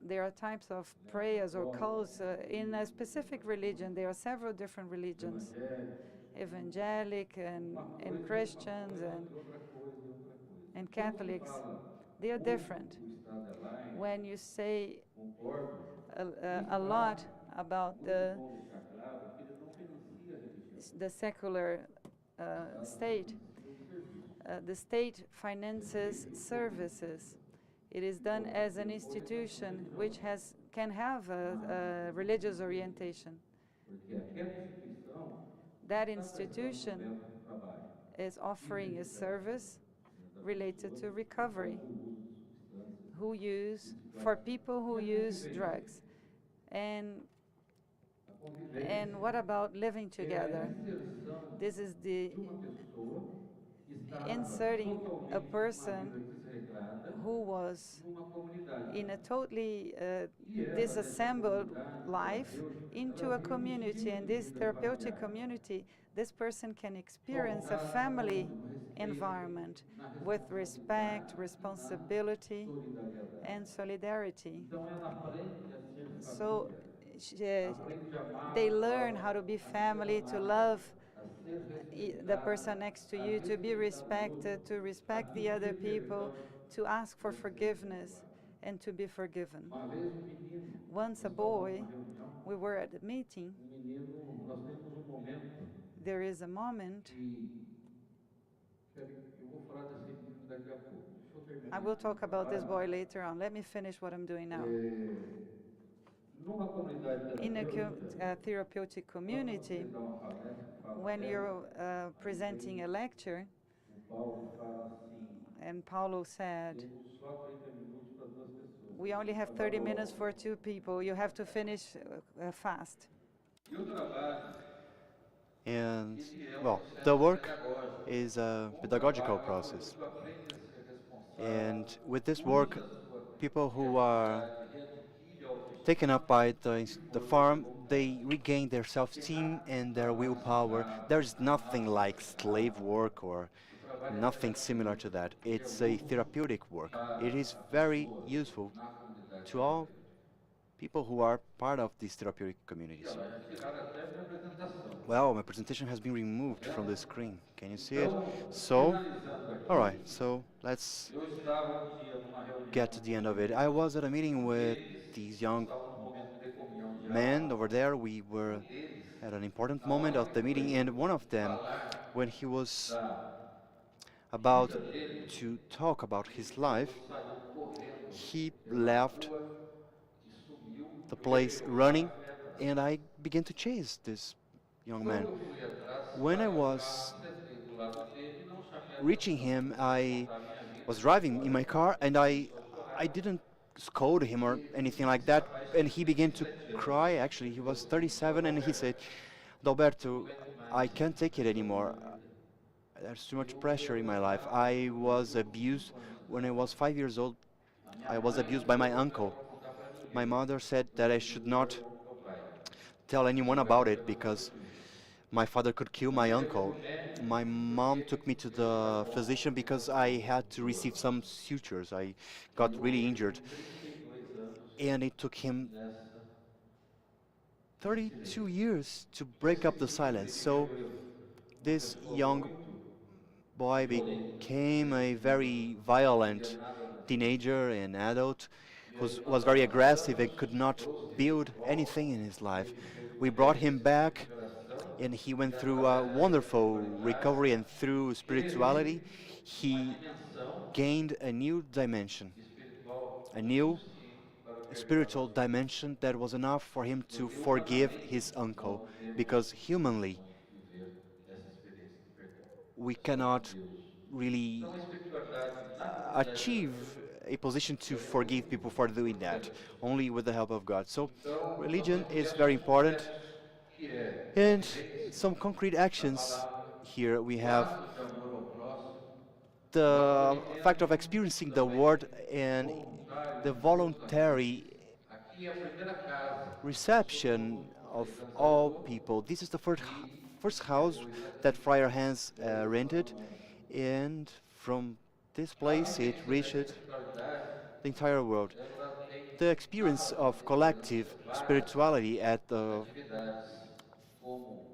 there are types of Né? prayers or Católicos, cults in a specific religion. There are several different religions, evangélicos, evangelic uma and coisa é uma Christians coisa e outra coisa é outra coisa. and Quando se Catholics. fala They are muito different. do Estado Align, When you say concordo, a lot about muito bom deixar claro que ele não financia a religião. the secular O Estado state, financia o serviço. the state finances services. It is done as an institution which can have a religious orientation. Porque aquela instituição That está prestando institution também um trabalho is offering a service da related pessoa to que faz recovery o uso de substâncias for psicoativas. people who E a use convivência? drugs. And A convivência and what about living é a together? inserção This is the de uma pessoa que estava inserting a totalmente numa person vida desregrada who was numa comunidade. in a totally E ela, nessa disassembled comunidade life terapêutica, into ela a vive um community. estilo And de this vida therapeutic familiar. community, this person can Só com experience a graça, com family amor, no respeito, environment na with respect, responsabilidade e na responsibility, solidariedade. and solidarity. Então ela aprende a ser So família, sh- aprende a amar they o learn how próximo, to be a ser family, to amada, love a ser the respeitada, person next to a you, to be respeitar os respected, outros, to a respect the other pedir people, perdão to ask e for a ser forgiveness, perdoado. and to be forgiven. Uma vez um menino, Once a nós estávamos boy, numa reunião, we were at a meeting. menino, nós temos um momento There is a moment. que eu vou falar desse menino daqui a pouco. Deixa eu I terminar will aqui meu talk about this trabalho. boy later on. Let me finish what I'm doing now. Numa comunidade In a terapêutica, therapeutic quando community, você dá uma palestra e fala when dela, you're presenting a lecture, o Paulo fala assim, and Paulo said, temos só 30 minutos para duas pessoas. we only have 30 minutes for two people. You have to finish fast. E o trabalho, And, ele é um well, processo the work pedagógico. is a Com o pedagogical trabalho, process. tu aprende a ser responsável, And with this use work, a sua people who are criatividade, readquire a taken autoestima up by e the força de farm, vontade. they regain their Porque self-esteem nada and do their trabalho willpower. escravo, There's nothing like amarrado, slave work or o trabalho é nothing similar to terapêutico. that. Ele é It's a útil therapeutic work. para It is a very pessoa useful na comunidade to all terapêutica. people who are part of these therapeutic E communities. olha, já tiraram até a minha apresentação. Well, my presentation has been removed from the screen. Can you see it? Então, So, finalizando aqui, alright, so let's eu estava um dia numa reunião get to the end of it. I was at a meeting with these young estava num momento de comunhão men diária. over there. We were Um deles, at an important na hora moment of que the foi meeting, and one of them, falar when he was da about vida dele, to talk about his ele life, saiu correndo he pela left rua e sumiu. the Eu place levei o running, carro atrás. and I began to chase this young Quando man. eu fui atrás, When I parei o was carro, sentei do lado dele e não chamei reaching atenção. him, Fui I contar minha vida, was driving in my car, and I chorar. didn't scold him or anything like that, and he began to cry. Actually, he was 37, and he said, Dalberto, I can't take it anymore. There's too much pressure in my life. I was abused when I was 5 years old. A minha I was mãe abused by my não uncle. para contar para ninguém. My mother said that I should not Como meu pai. tell anyone about it because my father could kill my uncle. My mom took me to the physician because I had to receive some sutures. I got really injured, 32 anos and it took him nessa 32 silêncio. years to Então break esse up the menino ele silence. So percebeu uma this pessoa young muito boy violenta, became a agressiva, very que não violent queria nada na vida. teenager and adult E who aí was nós very aggressive and abraçamos, could not trouxe ele de build volta anything in his e life. ele teve We uma brought him belíssima back recuperação and he e went through a através dessa wonderful espiritualidade recovery, and through teve spirituality uma he dimensão gained a new dimension, espiritual a o new suficiente para perdoar spiritual nossos irmãos. dimension that was enough for him E to forgive his humanamente uncle, não temos because humanly condições de viver essa experiência de perdão. we É só com cannot Deus. really Então a espiritualidade nada nos leva a achieve Deus, a position to é forgive people for doing por that, Deus. only with the help of God. So Então nós religion temos is estes very important, aspectos que é a and vivência some concrete da actions palavra, here we o have ato de amor ao próximo, o the fact of acolhimento experiencing the também word and voluntário the de todos aqueles. voluntary Aqui é a primeira casa que reception o of Frei Hans all alugou people. This is the e first house depois that aqui Friar Hans realizou rented, na mão. and from this A place it vivência da reached espiritualidade, the entire world. ela tem The experience of collective várias spirituality at the atividades, como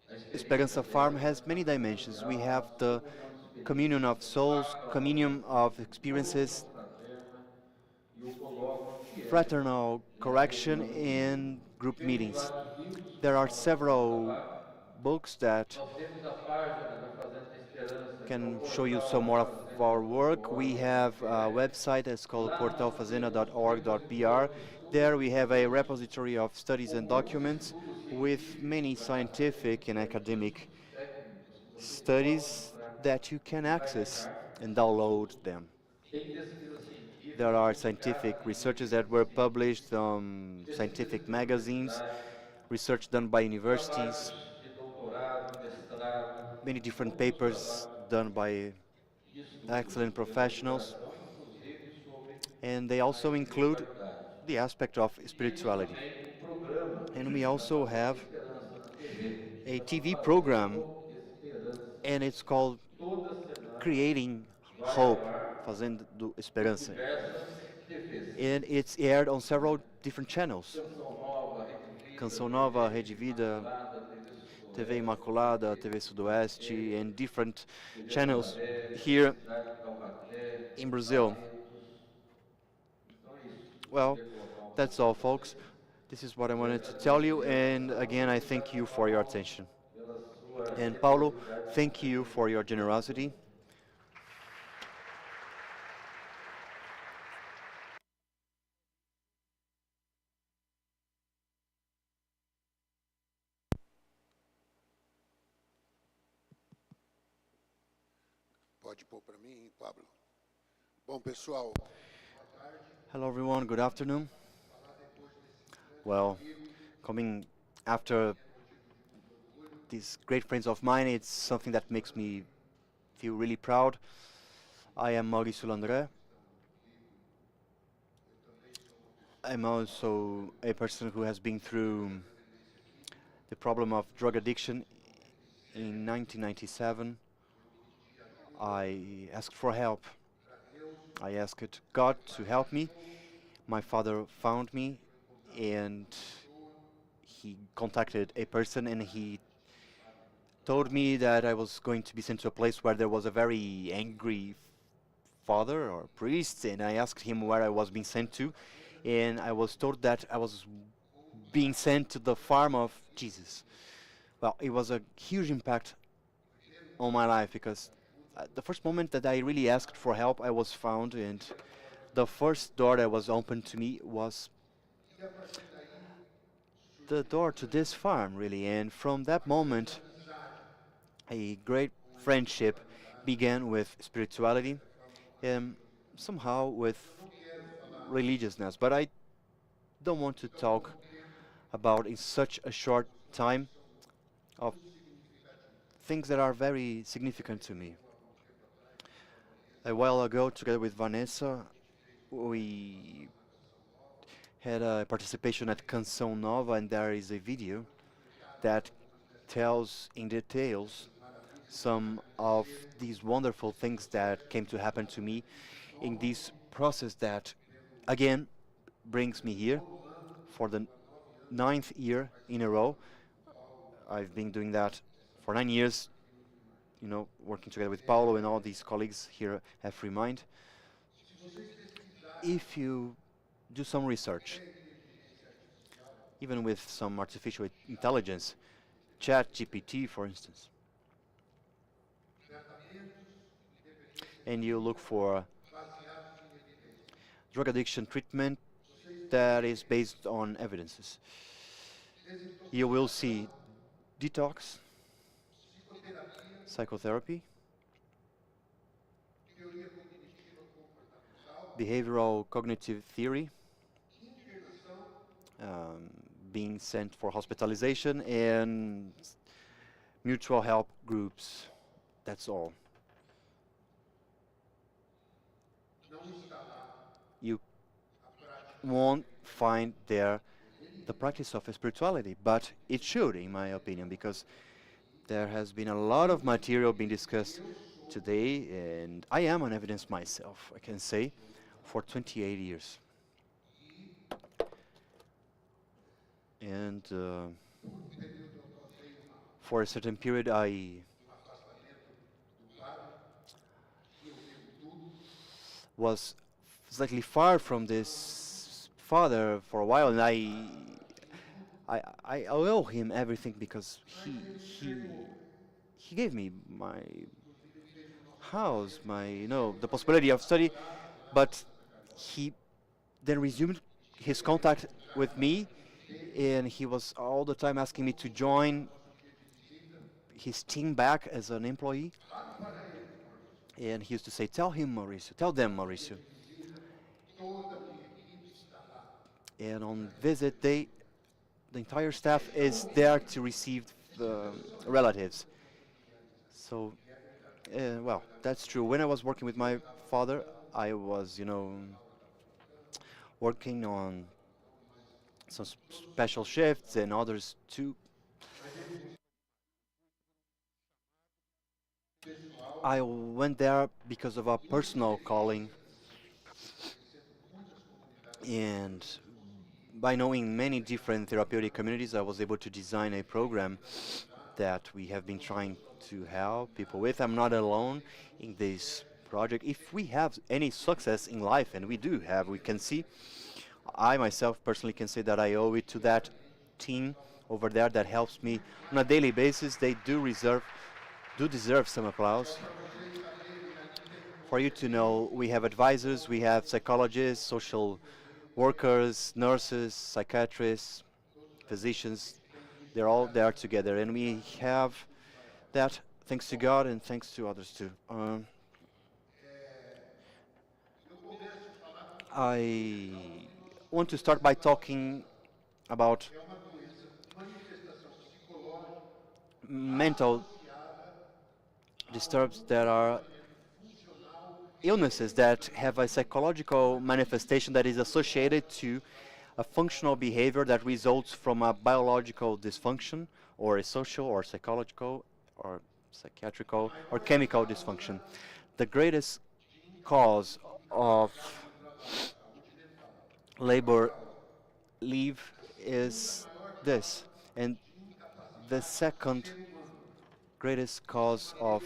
a experiência Esperança Farm dela has many dimensions. We natural, have as the comunhão de communion of experiências, o souls, communion of pastoral, experiences, correção fraterna e o colóquio que é fraternal a correction, reunião do grupo. and group Temos meetings. vários livros que There are falam sobre esse several trabalho. books that Nós temos a página da Fazenda da Esperança, que é o can show you some portal more of our work. We have a fazenda.org.br. website that's called Lá nós temos um portalfazenda.org.br. repositório de estudos There we have a científicos, repository of studies com and muitos documents estudos with many científicos, scientific and acadêmicos, academic artigos técnicos que vocês podem studies entrar that you can e access baixar. and download them. Tem pesquisa científica There are publicada scientific em researches revistas that were científicas, published on pesquisas scientific de magazines, universidades, research done by universities, trabalhos de doutorado, mestrado, many different muitos papers trabalhos done by de estudos excellent de professionals, elaboração, inclusive sobre and they a also include espiritualidade. the aspect of E temos spirituality. também um programa And we da also Fazenda have Esperança na TV, a chama TV program, Fazendo Esperança. and it's called Toda semana Creating vai ao Hope, ar Fazendo Esperança. diversas TVs. And it's aired on several different channels. Canção Nova, Rede Vida, Canção Nova, TV Rede Vida, Imaculada, TV TV Sudoeste, Imaculada, TV Sudoeste, and different channels here Cidade de Taubaté, in Brazil. Barretos. Então é isso. Well, Queria colocar um that's pouco all, para folks. vocês. This is what I wanted to tell you, and again, I thank you for your attention. Pela sua And Paulo, generosidade thank com a you gente. for your generosity. Pode pôr para mim, Pablo. Bom, pessoal, Hello, everyone. Good afternoon. Well, coming after these great friends of mine, it's something that makes me feel really proud. I am Mauricio Landré. I'm also a person who has been through the problem of drug addiction. In 1997, I asked for help. I asked God to help me. My father found me, and he contacted a person, and he told me that I was going to be sent to a place where there was a very angry father or priest, and I asked him where I was being sent to, and I was told that I was being sent to the farm of Jesus. Well, it was a huge impact on my life, because at the first moment that I really asked for help, I was found, and the first door that was opened to me was the door to this farm, really. And from that moment, a great friendship began with spirituality and somehow with religiousness. But I don't want to talk about in such a short time of things that are very significant to me. A while ago, together with Vanessa, we had a participation at Canção Nova, and there is a video that tells in details some of these wonderful things that came to happen to me in this process that, again, brings me here for the 9th year in a row. I've been doing that for 9 years, working together with Paulo and all these colleagues here at Freemind. If you do some research, even with some artificial intelligence, ChatGPT, for instance, and you look for drug addiction treatment that is based on evidences, you will see detox, psychotherapy, behavioral cognitive theory, um, being sent for hospitalization, and mutual help groups. That's all. You won't find there the practice of spirituality, but it should, in my opinion, because there has been a lot of material being discussed today, and I am an evidence myself, I can say, for 28 years. And for a certain period, I was slightly far from this father for a while, and I owe him everything because he gave me my house, the possibility of study, but he then resumed his contact with me, and he was all the time asking me to join his team back as an employee. And he used to say, "Tell him, Mauricio, tell them, Mauricio." And on visit day, the entire staff is there to receive relatives. So, well, that's true. When I was working with my father, I was, working on some special shifts and others too. I went there because of a personal calling, and by knowing many different therapeutic communities, I was able to design a program that we have been trying to help people with. I'm not alone in this project. If we have any success in life, and we do have, we can see, I myself personally can say that I owe it to that team over there that helps me on a daily basis. They do deserve some applause. For you to know, we have advisors, we have psychologists, social workers, nurses, psychiatrists, physicians. They're all there together, and we have that thanks to God and thanks to others too. I want to start by talking about mental disturbs that are illnesses that have a psychological manifestation that is associated to a functional behavior that results from a biological dysfunction or a social or psychological or psychiatrical or chemical dysfunction. The greatest cause of labor leave is this, and the second greatest cause of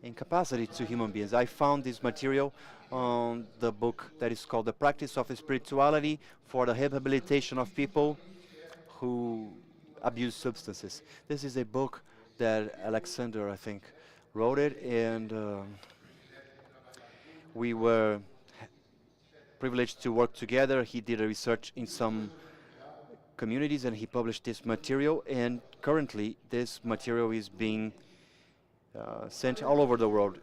incapacity to human beings. I found this material on the book that is called The Practice of Spirituality for the Rehabilitation of People Who Abuse Substances. This is a book that Alexander, I think, wrote it, and we were privileged to work together. He did a research in some communities and he published this material, and currently this material is being sent all over the world.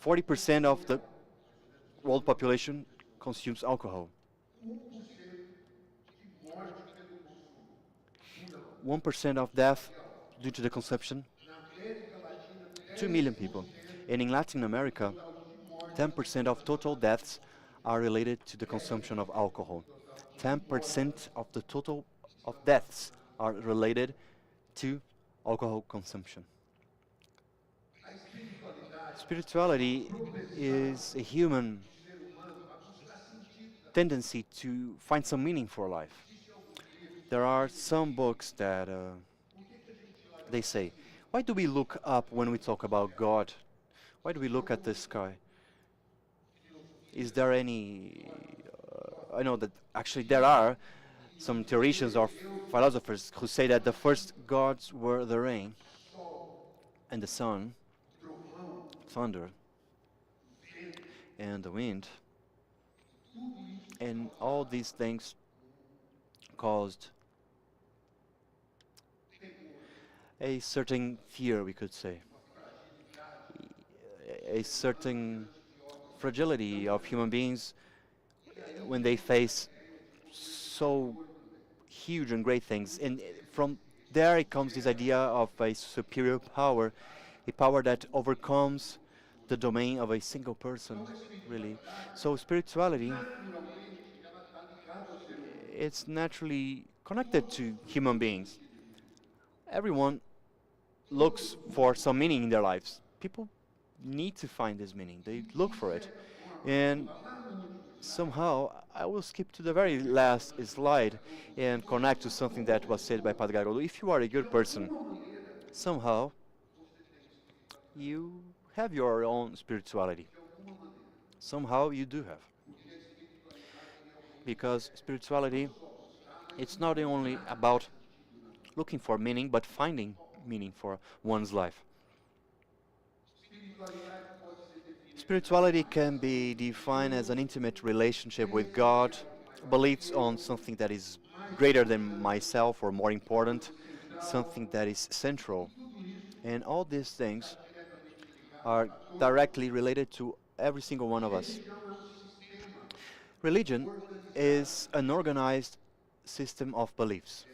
40% of the world population consumes alcohol. 1% of death due to the consumption, 2 million people. And in Latin America, 10% of total deaths are related to the consumption of alcohol. 10% of the total of deaths are related to alcohol consumption. Spirituality is a human tendency to find some meaning for life. There are some books that they say, why do we look up when we talk about God? Why do we look at the sky? Is there any... I know that actually there are some theologians or philosophers who say that the first gods were the rain and the sun, thunder, and the wind, and all these things caused a certain fear, we could say, a certain fragility of human beings when they face so huge and great things. And from there it comes this idea of a superior power, a power that overcomes the domain of a single person, really. So spirituality, it's naturally connected to human beings. Everyone looks for some meaning in their lives. People need to find this meaning. They look for it. And somehow, I will skip to the very last slide and connect to something that was said by Padre Garolo. If you are a good person, somehow you have your own spirituality. Somehow you do have. Because spirituality, it's not only about looking for meaning, but finding meaning for one's life. Spirituality can be defined as an intimate relationship with God, beliefs on something that is greater than myself or more important, something that is central. And all these things are directly related to every single one of us. Religion is an organized system of beliefs.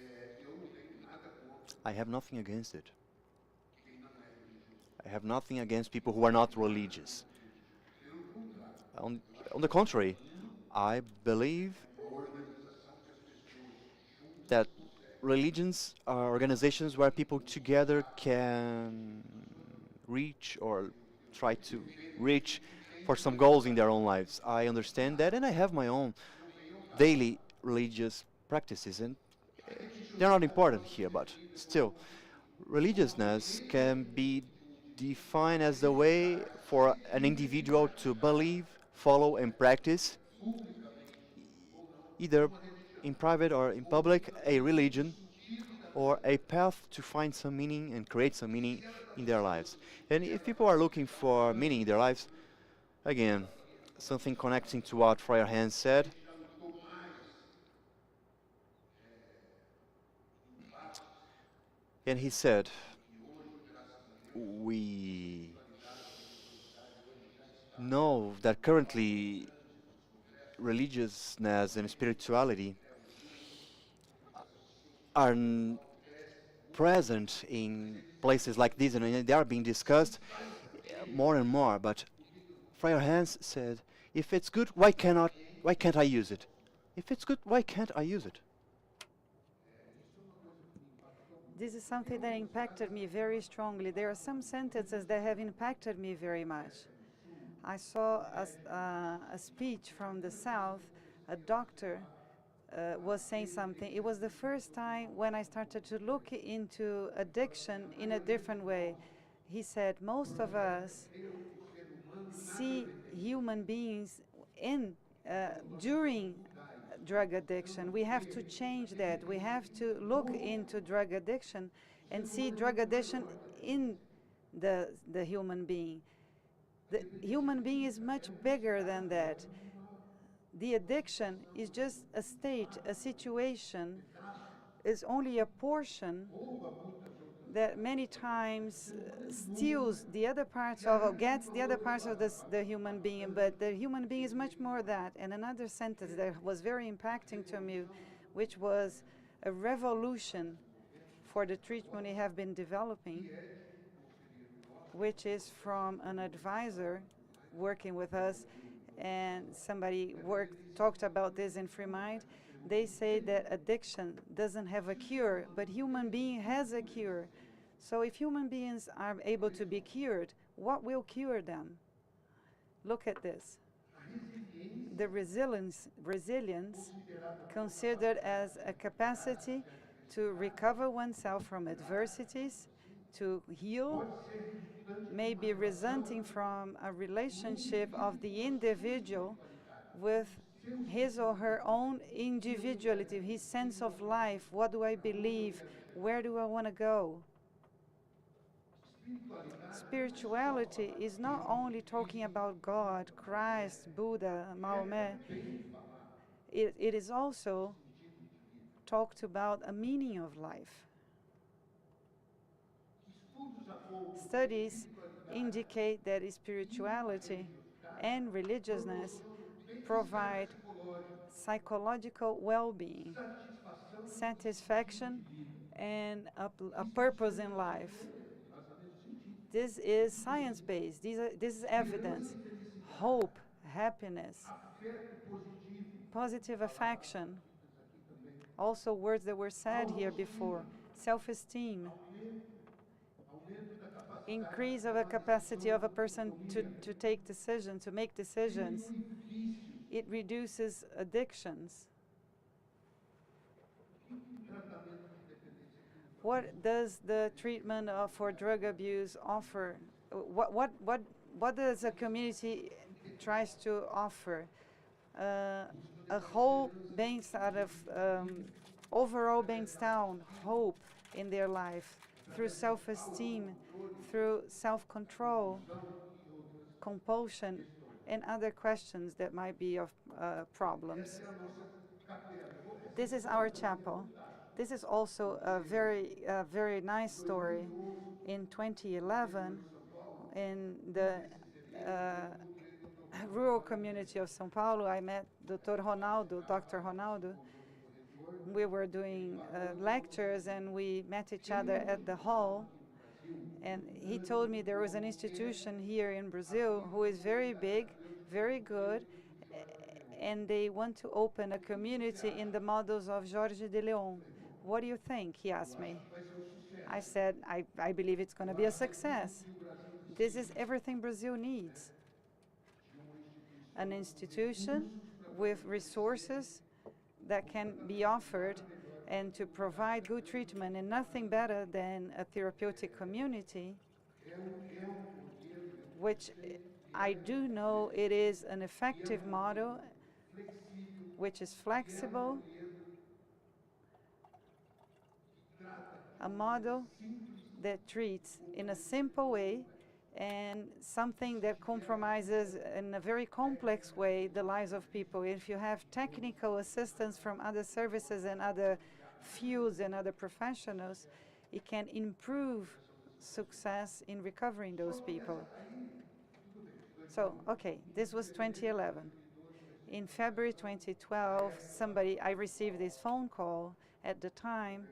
I have nothing against it. I have nothing against people who are not religious. On, on the contrary, I believe that religions are organizations where people together can reach or try to reach for some goals in their own lives. I understand that, and I have my own daily religious practices, and they're not important here, but still, religiousness can be defined as the way for an individual to believe, follow, and practice, either in private or in public, a religion or a path to find some meaning and create some meaning in their lives. And if people are looking for meaning in their lives, again, something connecting to what Friar Hans said, and he said, we know that currently religiousness and spirituality are present in places like this, and they are being discussed more and more. But Friar Hans said, "If it's good, why can't I use it? If it's good, why can't I use it?" This is something that impacted me very strongly. There are some sentences that have impacted me very much. I saw a speech from the South. A doctor was saying something. It was the first time when I started to look into addiction in a different way. He said, most of us see human beings during drug addiction. We have to change that. We have to look into drug addiction and see drug addiction in the human being. The human being is much bigger than that. The addiction is just a state, a situation, is only a portion that many times steals the other parts of, or gets the other parts of the human being, but the human being is much more that. And another sentence that was very impacting to me, which was a revolution for the treatment we have been developing, which is from an advisor working with us, and somebody talked about this in Freemind. They say that addiction doesn't have a cure, but human being has a cure. So if human beings are able to be cured, what will cure them? Look at this. the resilience considered as a capacity to recover oneself from adversities, to heal, may be resulting from a relationship of the individual with his or her own individuality, his sense of life. What do I believe? Where do I want to go? Spirituality is not only talking about God, Christ, Buddha, Mahomet. It is also talked about a meaning of life. Studies indicate that spirituality and religiousness provide psychological well-being, satisfaction, and a purpose in life. This is science-based. This is evidence. Hope, happiness, positive affection, also words that were said here before, self-esteem, increase of a capacity of a person to take decisions, to make decisions. It reduces addictions. What does the treatment for drug abuse offer? What does a community tries to offer? A whole based out of overall based down hope in their life through self-esteem, through self-control, compulsion, and other questions that might be of problems. This is our chapel. This is also a very nice story. In 2011, in the rural community of São Paulo, I met Dr. Ronaldo. We were doing lectures and we met each other at the hall. And he told me there was an institution here in Brazil who is very big, very good, and they want to open a community in the models of Jorge de Leon. What do you think? He asked me. I said, I believe it's going to be a success. This is everything Brazil needs. An institution with resources that can be offered and to provide good treatment, and nothing better than a therapeutic community, which I do know it is an effective model, which is flexible, a model that treats in a simple way and something that compromises in a very complex way the lives of people. If you have technical assistance from other services and other fields and other professionals, it can improve success in recovering those people. So, okay, this was 2011. In February 2012, I received this phone call. At the time,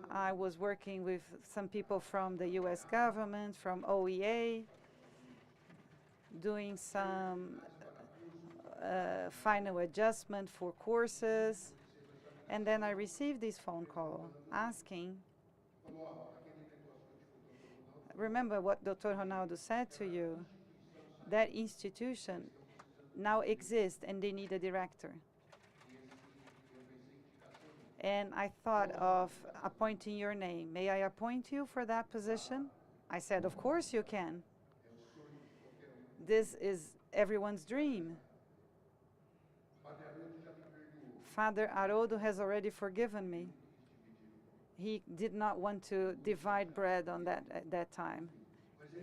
I was working with some people from the US government, from OEA, doing some final adjustment for courses. And then I received this phone call asking, remember what Dr. Ronaldo said to you, that institution now exists and they need a director. And I thought of appointing your name. May I appoint you for that position? I said, of course you can. This is everyone's dream. Father Haroldo has already forgiven me. He did not want to divide bread on at that time.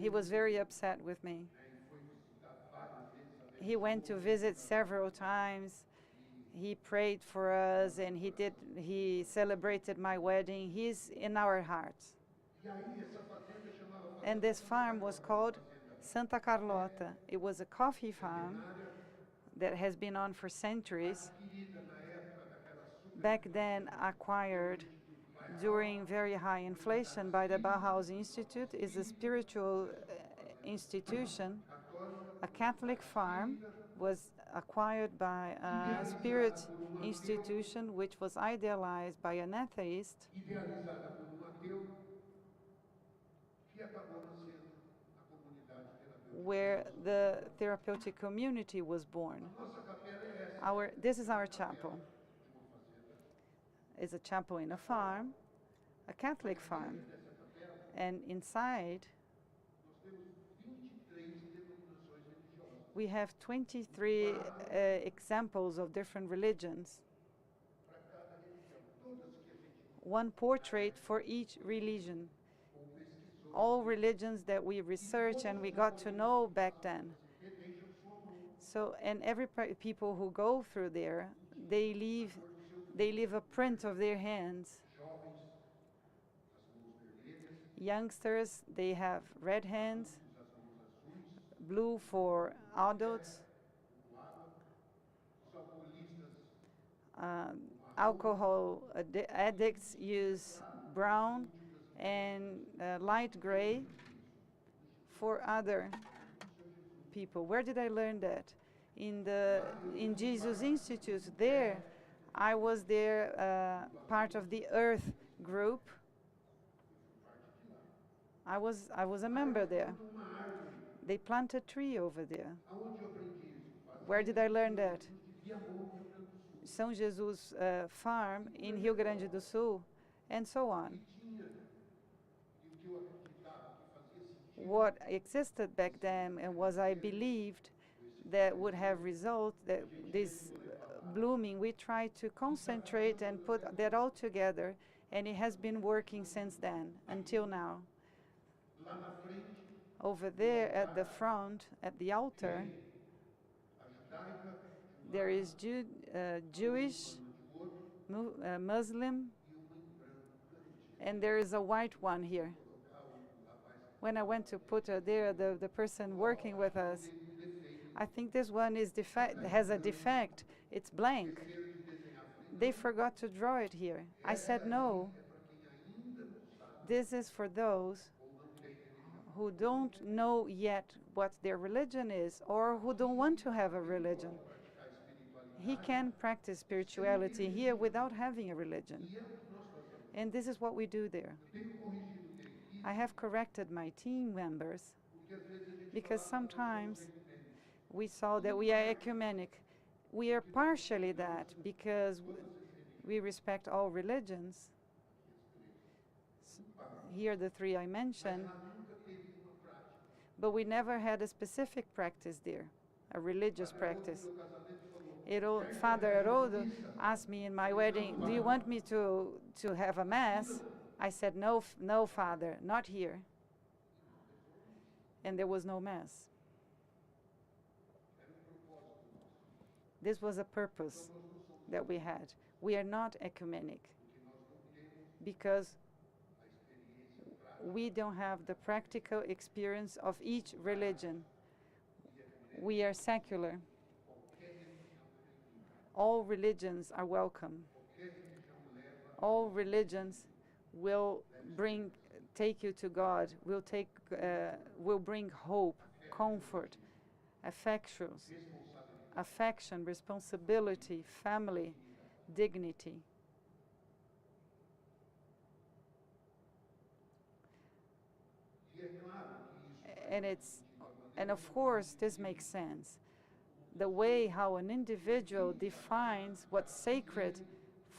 He was very upset with me. He went to visit several times. He prayed for us, and he celebrated my wedding. He's in our hearts. And this farm was called Santa Carlota. It was a coffee farm that has been on for centuries. Back then acquired during very high inflation by the Bauhaus Institute, is a spiritual institution. A Catholic farm was acquired by a spirit institution which was idealized by an atheist, where the therapeutic community was born. This is our chapel. It's a chapel in a farm, a Catholic farm. And inside, we have 23 examples of different religions. One portrait for each religion. All religions that we research and we got to know back then. So, and every people who go through there, they leave a print of their hands. Youngsters, they have red hands, blue for adults. Alcohol addicts use brown and light gray for other people. Where did I learn that? In Jesus Institute. There, I was there, part of the Earth group. I was a member there. They plant a tree over there. Where did I learn that? São Jesus farm in Rio Grande do Sul, and so on. What existed back then and was I believed that would have result, that this blooming, we try to concentrate and put that all together, and it has been working since then until now. Over there at the front, at the altar, there is Jewish, Muslim, and there is a white one here. When I went to put her there, the person working with us, I think this one has a defect. It's blank. They forgot to draw it here. I said, no. This is for those who don't know yet what their religion is or who don't want to have a religion. He can practice spirituality here without having a religion. And this is what we do there. I have corrected my team members because sometimes we saw that we are ecumenic. We are partially that because we respect all religions. Here the three I mentioned, but we never had a specific practice there, a religious practice. Father Haroldo asked me in my wedding, do you want me to have a mass? I said, no, Father, not here. And there was no mass. This was a purpose that we had. We are not ecumenic because we don't have the practical experience of each religion. We are secular. All religions are welcome. All religions will take you to God, will bring hope, comfort, affection, responsibility, family, dignity. And of course, this makes sense. The way how an individual defines what's sacred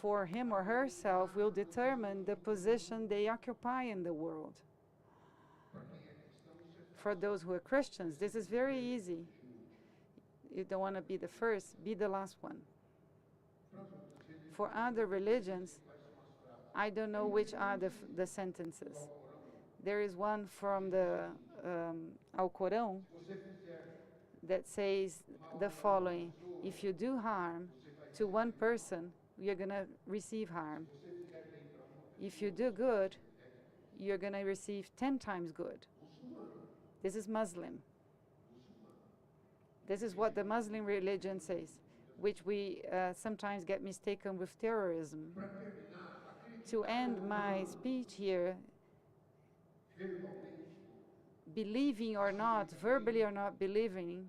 for him or herself will determine the position they occupy in the world. For those who are Christians, this is very easy. You don't want to be the first, be the last one. For other religions, I don't know which are the sentences. There is one from the Alcorão that says the following: if you do harm to one person, you're going to receive harm. If you do good, you're going to receive 10 times good. This is Muslim. This is what the Muslim religion says, which we sometimes get mistaken with terrorism. To end my speech here, believing or not, verbally or not believing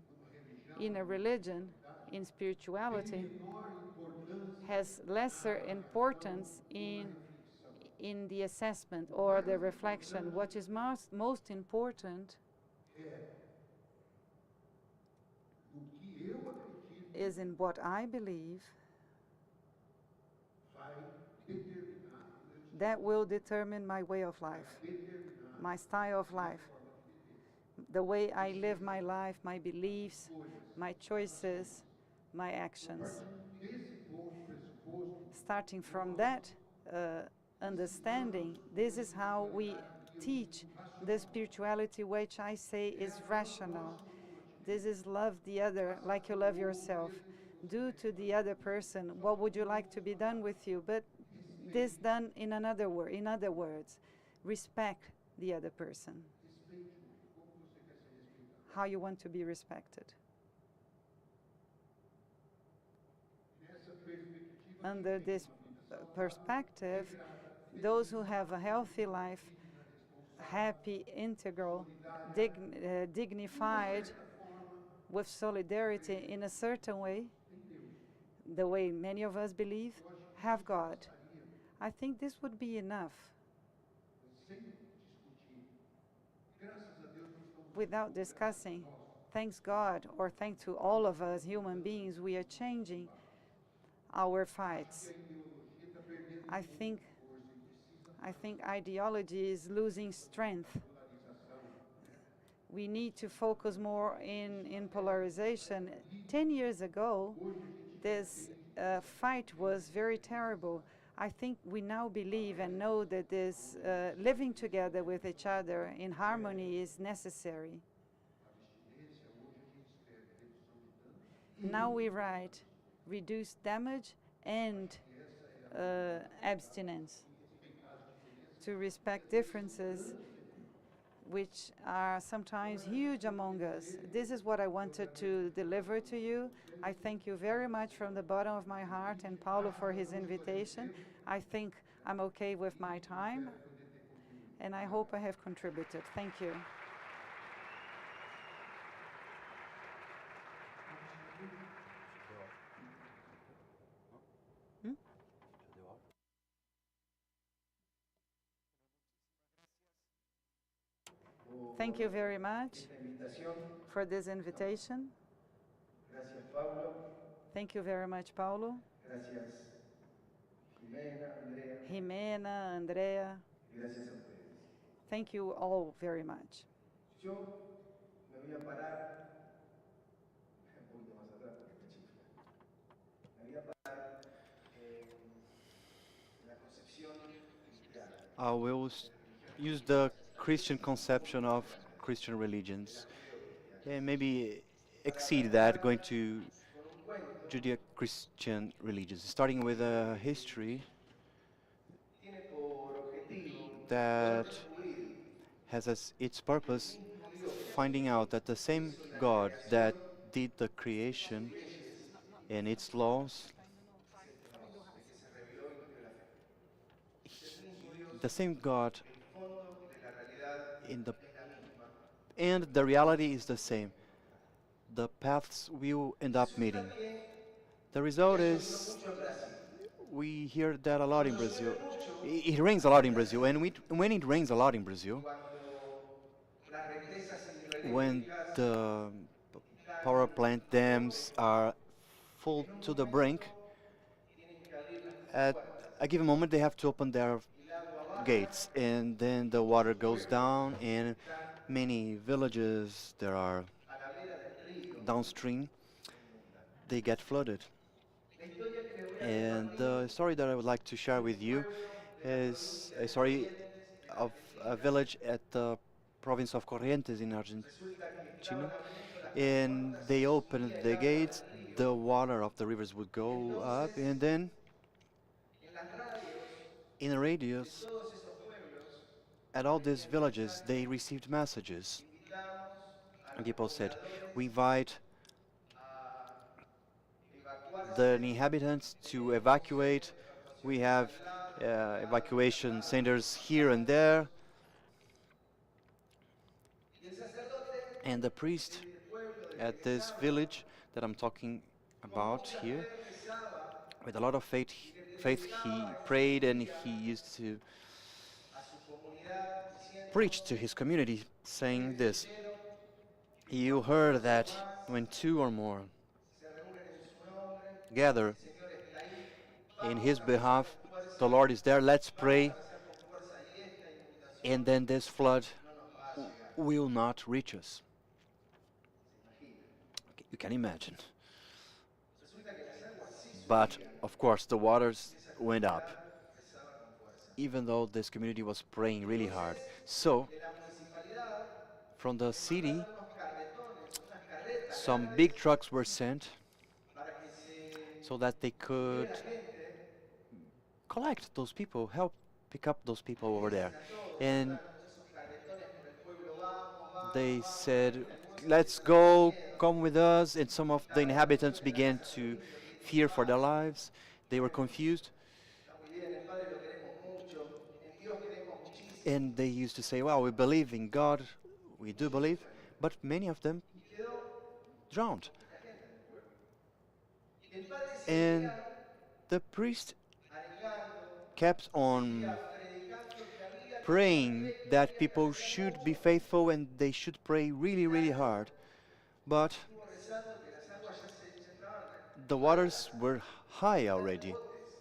in a religion, in spirituality, has lesser importance in the assessment or the reflection. What is most important is in what I believe vai determinar o meu estilo, that will determine my way of vai life, determinar my style of a minha life, forma de viver. the way I live my life, my beliefs, Escolhas, my choices, my actions. desse pressuposto, Starting from that understanding, this is how we teach the spirituality which I say is rational. This is love the other like you love yourself. Do to the other person what would you like to be done with you, but this done in another word, in other words, respect the other person, respeite o outro, como você quer ser respeitado. how you want to be respected. Nessa perspectiva, Under quem tem this uma vida saudável, perspective, regrada, those who have a healthy life, digna, responsável, happy, integral, solidária, de uma dignified, certa forma, with solidarity in a certain way, tem Deus. the way many of us believe, Eu acho que have isso God. bastaria, I think this would be enough sem discutir. Graças a Deus nós estamos without discussing. Thanks God, or thanks to all of us human beings, we are changing our Acho que fights. a ideologia está perdendo I um pouco think, de força e precisa I think ideology is losing strength. polarização. We need to focus more in polarization. 10 years ago, Hoje a gente this fight was very terrible. I think we now believe and know that this living together with each other in harmony is necessary. abstinência, hoje a gente escreve redução de dano. Now we write reduce damage and abstinence, to respect differences which are sometimes huge among us. This is what I wanted to deliver to you. I thank you very much from the bottom of my heart and Paulo for his invitation. I think I'm okay with my time and I hope I have contributed. Thank you. Thank you very much esta invitación. for this invitation. Gracias, Paulo. Thank you very much, Paulo, Gracias, Jimena, Andrea. Jimena, Andrea. Gracias a ustedes. Thank you all very much. Yo me voy a parar un poquito más atrás porque me chifla. Me voy a parar en la concepción cristiana. I will use the Christian conception of Christian religions and maybe exceed that, going to Con un cuento Judeo-Christian religions, starting with a history tiene por objetivo that poder descubrir has as its purpose el mismo Dios finding out that the same hizo la God that creación, did the sus creation leyes, and its laws, el que se reveló y nos dio la fe. Ese mismo Dios, the same God el fondo de la realidad in the es la misma. and the reality is the same. The paths will end up meeting. Resulta que The result eso is vino mucho en Brasil. we hear that a lot in Cuando Brazil. llueve mucho, It rains a lot in Brazil, and when it rains a lot in Brazil, cuando las represas when hidroeléctricas the están power plant dams are full en un to the brink, momento tienen que abrir las at puertas a given moment they have to open their y el agua baja gates, and then the water goes down, and many villages that are a la vera del río downstream, se inundan. they get flooded. La historia que les voy a And compartir the story that I would like to share with you is a story of a village at the province of Corrientes in resulta que Argentina. estaban abriendo las And puertas they y opened subía the el agua gates, del río. the water of the rivers would go up, and then En las radios in the de radios todos esos pueblos at all these villages they received messages. invitamos a And los people said, pobladores we invite a evacuarse the inhabitants to evacuate. We have evacuation centers here and there. y el sacerdote And the priest del pueblo del at que les this hablo, village that I'm talking con about mucha here, fe rezaba with a lot of faith, y le faith he prayed and he used to a su comunidad diciendo preach to his community, saying "Ustedes this: oyeron you heard that when two or more se reúnen en su gather el Señor está ahí. in Vamos His a rezar behalf. con The fuerza, Lord is there. Let's vamos pray, a rezar con fuerza y esta inundación and then this flood no nos va a llegar. will not reach us. ¿Se imagina? You can imagine. Resulta que las aguas sí But subían of course, the waters y esa went up, comunidad rezaba con fuerza. even though this community was praying really hard. Entonces, So, de la municipalidad from the les mandaron city, unos carretones, unas carretas some grandes big trucks were sent para que se so that they could lleve la gente, collect those people, help pick up those people over there. empiecen a todos, And iban esos carretones por el pueblo, vamos, vamos, they vamos, said, y algunos let's empezaron a tener go, miedo, come with us. And some of the estaban en inhabitants función de la began casa to provincia, que dice, fear for their padre, lives. They were bueno, confused. está muy bien, el Padre lo queremos mucho, en Dios creemos muchísimo, And they used to say, well, we believe in God, we do muchos se believe. fueron, But many of them y quedó drowned. poquita gente en el pueblo. Y el Padre And seguía the priest arengando, kept on seguía predicando que había que hacer praying fe, que that había que people hacer should be mucho. faithful and they should pray really, really Claro, hard. But estuvo rezando que las aguas ya estaban the altas, waters were high mandaron already. botes.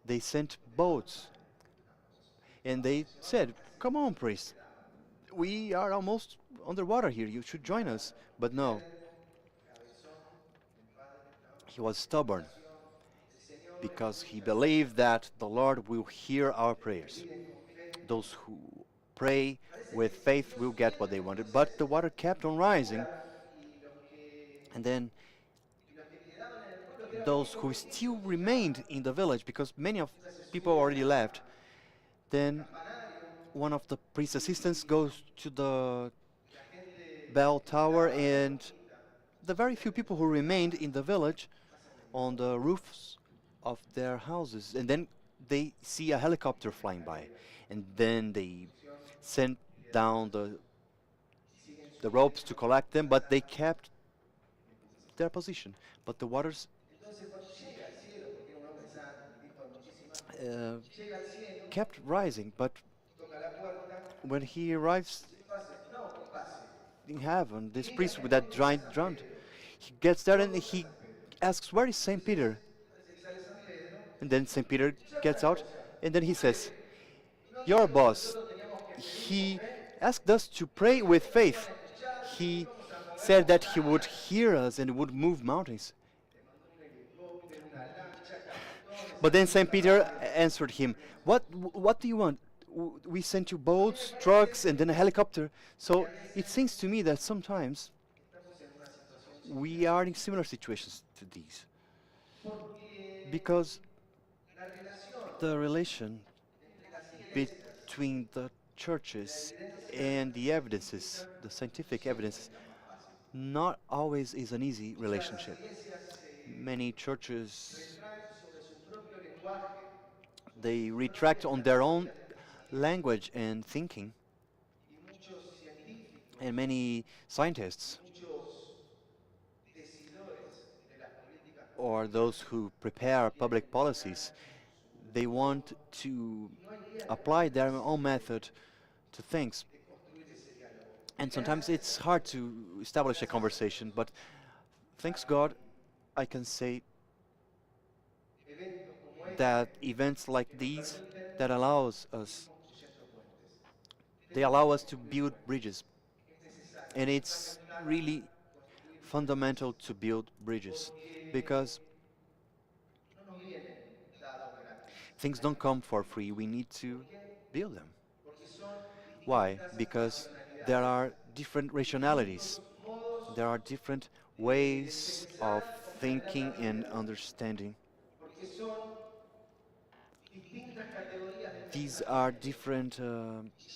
They sent boats and they said, come on, priest, we are almost underwater here. You should join us. But no, Cabezón, el Padre, ¿no? he was stubborn El Señor because he escucha believed that the Lord will hear our prayers. piden con fe. Those who pray Parece with que faith siguió will get what subiendo they y wanted. But the entonces water kept on rising, claro, y and then los que quedaban en el pueblo, que eran those muy who still poquititos, remained in the village, because many of iba, se people subía already left, al then campanario one of the priest's assistants goes to the y la gente bell tower, miraba and poquita, the very few people who remained in the village pasa de on the roofs of their houses, and then they see a helicopter flying by, and then they instrucción sent down y siguen the subiendo ropes to collect them, but they las aguas. kept their position. But the waters Entonces cuando llega al cielo, porque era un hombre santo, un tipo de muchísima fe, uh, llega al cielo, kept rising. But toca la puerta, when he arrives ¿qué pase? No, ¿qué pase? in heaven, this Diga, priest with ¿dónde that está giant San drum, Pedro? he gets there and ¿Dónde está he San Pedro? asks, "Where is Saint Peter?" Parece que sale San Pedro. And then Saint Peter Escuchame gets una out, cosa, and then he says, ¿no "Your dijo que boss, nosotros teníamos que pedir con he fe? asked us to pray with Dijo que nos faith. iban a escuchar, que He íbamos a mover said that he would montañas. hear us and would move mountains." Le mandó un helicóptero, una lancha, camiones, But then aviones, Saint Peter aviones. answered him, What do you want? We sent you boats, trucks, and then a helicopter." So it seems to me that sometimes Estamos en una situación we are in similar situations to these. porque Because la relación the relation entre las iglesias between the churches and the evidences, the scientific evidences, not always is an easy relationship. iglesias se Many churches, retraen sobre su propio lenguaje, they retract on their own language and thinking, y muchos científicos, and many scientists muchos decidores de las políticas or those who prepare public policies, they want to apply their own method to things. de construir ese diálogo. And sometimes it's hard to establish a conversation, but thanks God, I can say Eventos como este that events like these that allows us, construyendo puentes. they allow us to build bridges. Es necesario. And it's really fundamental to build bridges because No nos vienen dados gratis. things don't come for free. We need to build them. Porque son Why? distintas Because racionalidades, there are different rationalities. modos, There are different ways of thinking and understanding. porque son distintas categorías de These pensamiento. are different Y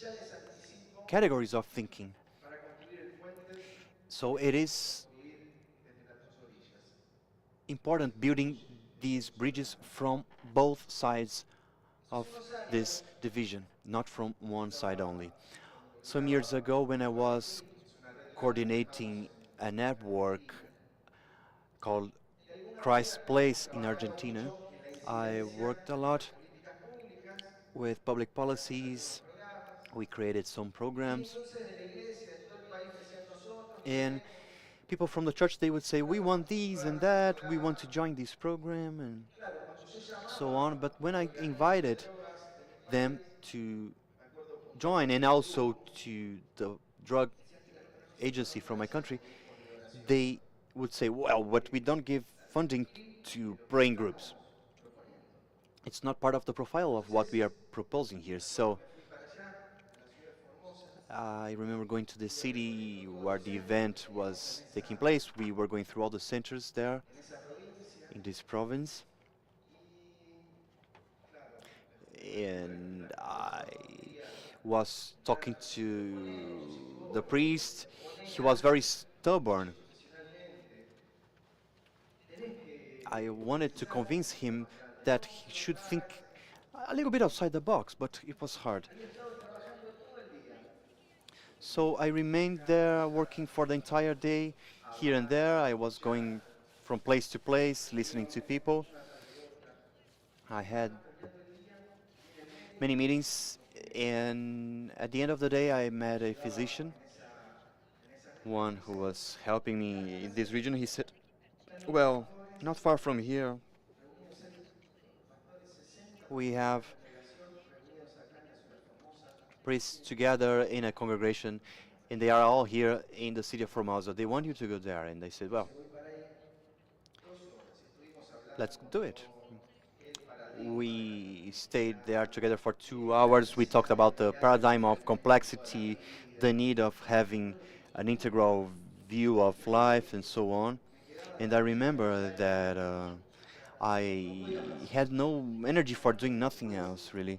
ya les anticipo categories of thinking. para construir el puente So it is o ir desde las dos orillas. important building these bridges from both sides of Hace unos años, this division, not from one side only. Some years ago, when I was coordinating a network called de alguna Christ's manera, Place in trabajamos Argentina, mucho en la I incidencia worked a de lot políticas públicas, with public policies. programas, We created some y programs, entonces de la iglesia de todo el país decían nosotros and queremos people from the church, they would say, we want these and that, we want to join this program and Claro, cuando usted so llamaba on. But when I organismos de invited drogas de mi them país, to me acuerdo join and puntualmente un also grupo, to the drug decían que pero no se puede agency from operar my sin country, alcoholismo ni drogación. they would say, well, but we don't give funding De to lo que praying groups. estamos proponiendo. It's not part of the profile of what we are Entonces, proposing here. me acuerdo So que me fui para allá, a la ciudad de Formosa, I remember going to the y recorriendo city todos where los the centros que event teníamos was taking place. We were going through all the centers there en esa provincia. in this province. Y claro, And I todos nos pedían, was talking ponelo, to si the vos priest. He ponés was very algo stubborn. profesionalmente, tenés I que wanted to pensar un convince poquito him más grande, that no, he no should think encajarse. a little bit outside the box, but it was hard. Había estado trabajando todo el día, So I remained there working for the entire day. Here and there, I was going from place to place, listening to people. una tras de otra, I had terminando el día, viene el médico, many meetings, and at the end of the day, I met a physician, en esa región, one who was helping me in this region. He said, están los well, pastores not far from here, reunidos en, los pastores 60 we pastores de la have congregación reunidos acá en la ciudad de Formosa, priests together in a congregation, and they are all here in the city of Formosa. They want you to go there. And I said, well, se voy para ahí 2 horas, estuvimos let's hablando do it. el paradigma de la We stayed there together for 2 hours. We talked about the paradigm of complexity, the need of having an integral view of life, and so on. And I remember that I had no energy for doing nothing else, really.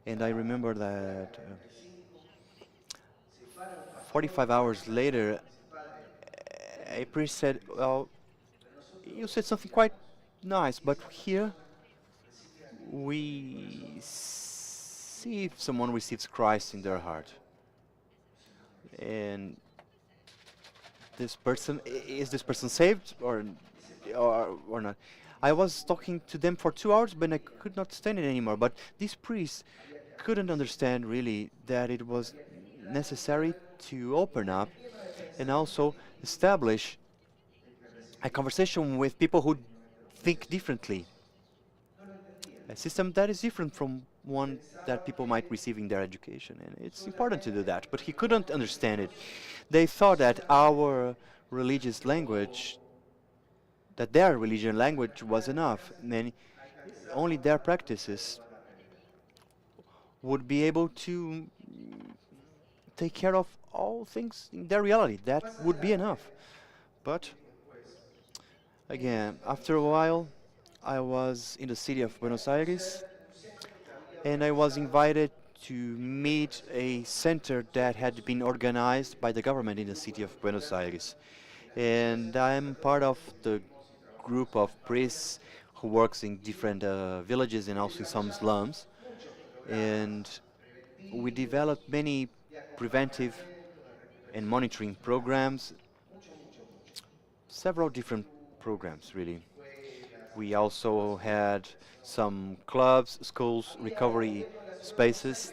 And I remember that 45, se para un pastor 45 hours later, y dice, padre, a déjeme priest said, well, pero nosotros you said something quite necesitamos. nice, Y but esa here persona recibe a Cristo en el we corazón, see if someone receives Christ in their heart. And this person, is this person saved or not? I was talking to them for 2 hours, but I could not stand it anymore. But this priest couldn't understand really that it was necessary to open up and also establish a conversation with people who think differently. A system that is different from one that people might receive in their education. And it's important to do that. But he couldn't understand it. They thought that our religious language, that their religion language was enough. And only their practices would be able to take care of all things in their reality. That would be enough. But again, after a while, I was in the city of Buenos Aires and I was invited to meet a center that had been organized by the government in the city of Buenos Aires. And I'm part of the group of priests who works in different villages and also in some slums. And we developed many preventive and monitoring programs, several different programs really. We also had some clubs, schools, recovery spaces,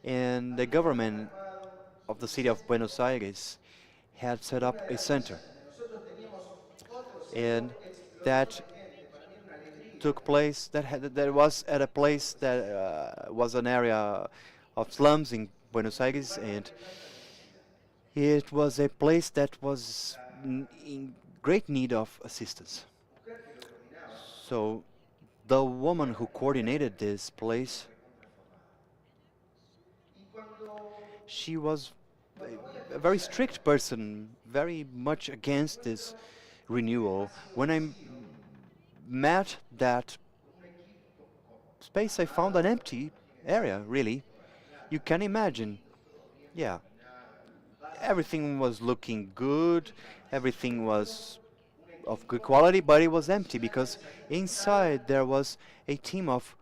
and the government of the city of Buenos Aires had set up a center. And that took place, that was at a place that was an area of slums in Buenos Aires, and it was a place that was in great need of assistance. So the woman who coordinated this place, she was a very strict person, very much against this renewal. When I met that space, I found an empty area, really. You can imagine. Yeah. Everything was looking good, everything was of good quality, but it was empty because inside there was a team of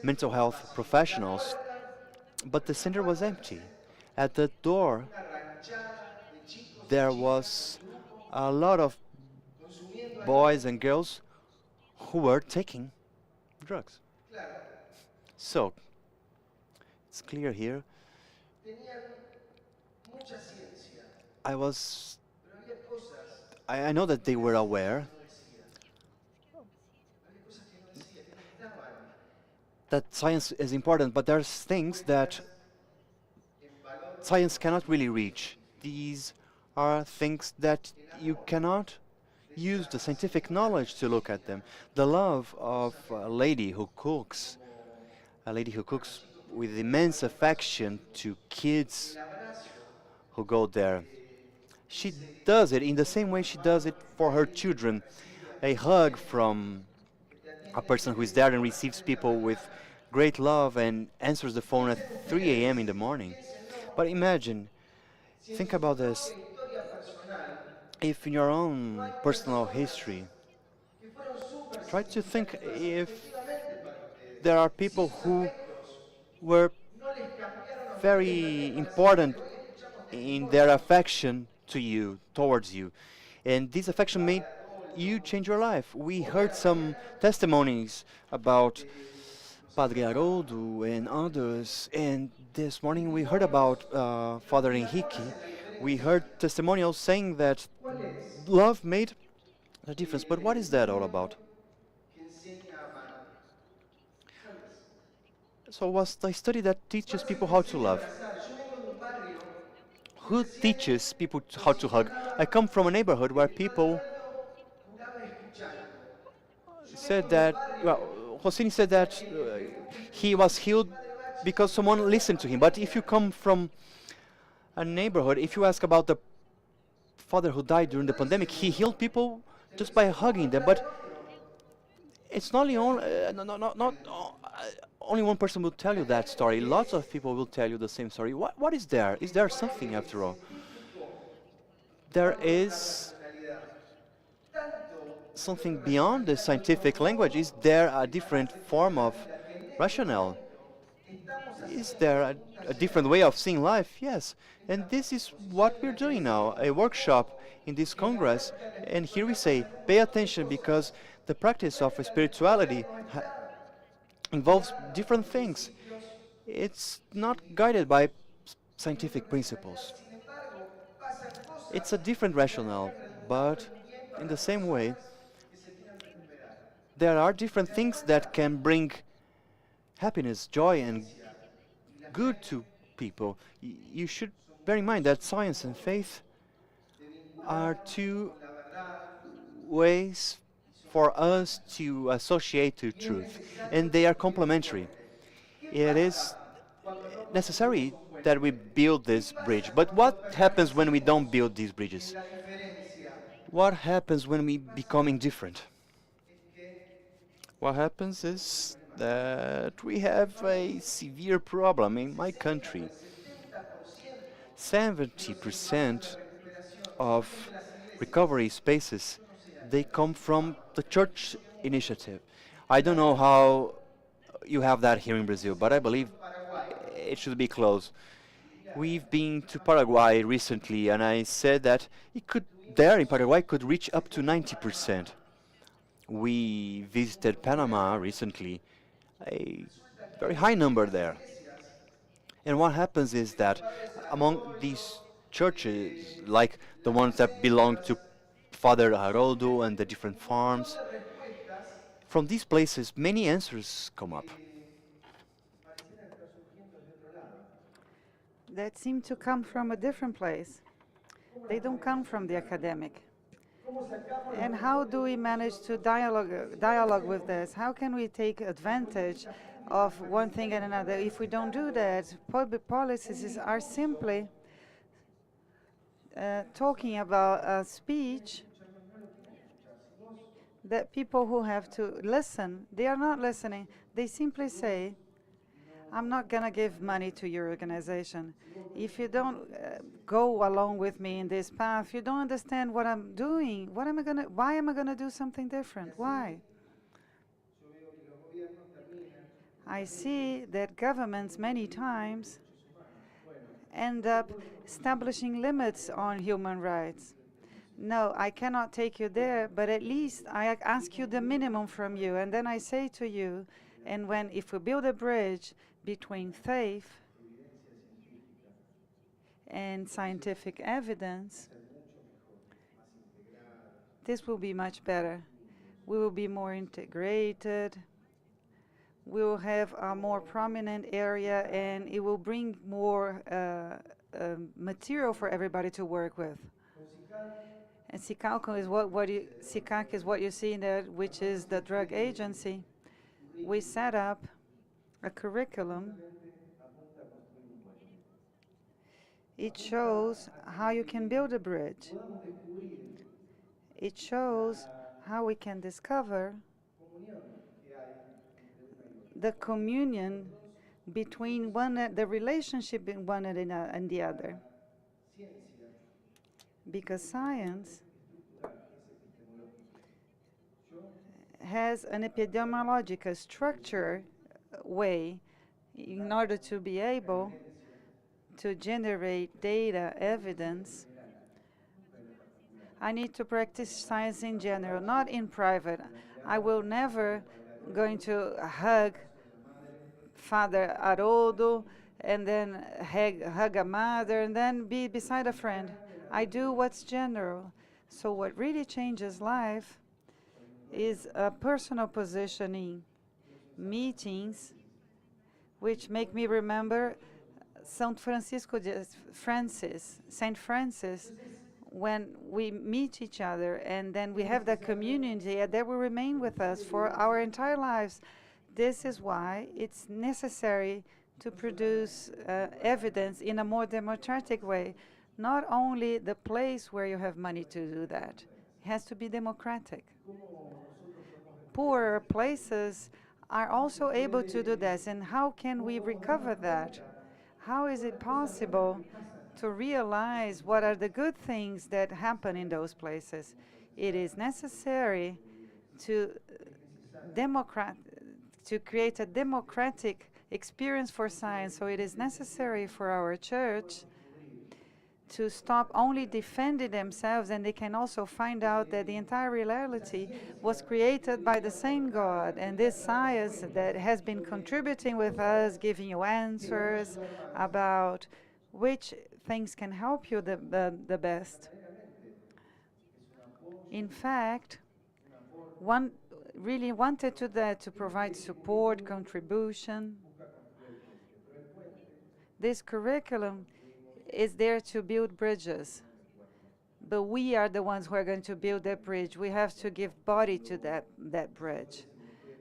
mental health professionals, but the center was empty. At the door, there was a lot of boys and girls who were taking drugs. So, it's clear here. I was I know that they were aware that science is important, but there's things that science cannot really reach. These are things that you cannot use the scientific knowledge to look at them. The love of a lady who cooks with immense affection to kids who go there. She does it in the same way she does it for her children. A hug from a person who is there and receives people with great love and answers the phone at 3 a.m. in the morning. But imagine, think about this. If in your own personal history, try to think if there are people who were very important in their affection to you, towards you, and this affection made you change your life. We heard some testimonies about Padre Haroldo and others, and this morning we heard about Father Henrique. We heard testimonials saying that love made a difference. But what is that all about? So was the study that teaches people how to love. Who teaches people how to hug? I come from a neighborhood where people said that, well, Rossini said that he was healed because someone listened to him. But if you come from a neighborhood, if you ask about the father who died during the pandemic, he healed people just by hugging them. But it's not only one person will tell you that story. Lots of people will tell you the same story. What is there? Is there something after all? There is something beyond the scientific language. Is there a different form of rationale? Is there a different way of seeing life? Yes. And this is what we're doing now, a workshop in this Congress. And here we say, pay attention because the practice of spirituality involves different things. It's not guided by scientific principles. It's a different rationale, but in the same way, there are different things that can bring happiness, joy, and good to people. You should bear in mind that science and faith are two ways for us to associate to truth, and they are complementary. It is necessary that we build this bridge. But what happens when we don't build these bridges? What happens when we become indifferent? What happens is that we have a severe problem in my country. 70% of recovery spaces, they come from the church initiative. I don't know how you have that here in Brazil, but I believe it should be close. We've been to Paraguay recently, and I said that it could, there in Paraguay, could reach up to 90%. We visited Panama recently, a very high number there. And what happens is that among these churches, like the ones that belong to Father Haroldo and the different farms, from these places, many answers come up. That seem to come from a different place. They don't come from the academic. And how do we manage to dialogue with this? How can we take advantage of one thing and another? If we don't do that, public policies are simply talking about a speech that people who have to listen, they are not listening. They simply say, I'm not going to give money to your organization. If you don't go along with me in this path, you don't understand what I'm doing. Why am I going to do something different? Why? I see that governments many times end up establishing limits on human rights. No, I cannot take you there, but at least I ask you the minimum from you. And then I say to you, and if we build a bridge between faith and scientific evidence, This will be much better. We will be more integrated. We will have a more prominent area, and it will bring more material for everybody to work with. And SICAC is what you see there, which is the drug agency. We set up a curriculum. It shows how you can build a bridge. It shows how we can discover the communion between the relationship in one and the other. Because science has an epidemiological structure way in order to be able to generate data, evidence. I need to practice science in general, not in private. I will never going to hug Father Haroldo and then hug a mother and then be beside a friend. I do what's general. So what really changes life is a personal positioning, meetings, which make me remember Saint Francis, when we meet each other and then we have that community that will remain with us for our entire lives. This is why it's necessary to produce evidence in a more democratic way. Not only the place where you have money to do that, it has to be democratic. Poorer places are also able to do this, and how can we recover that? How is it possible to realize what are the good things that happen in those places? It is necessary to create a democratic experience for science. So it is necessary for our church to stop only defending themselves, and they can also find out that the entire reality was created by the same God. And this science that has been contributing with us, giving you answers about which things can help you the best. In fact, one really wanted to provide support, contribution. This curriculum is there to build bridges, but we are the ones who are going to build that bridge. We have to give body to that bridge.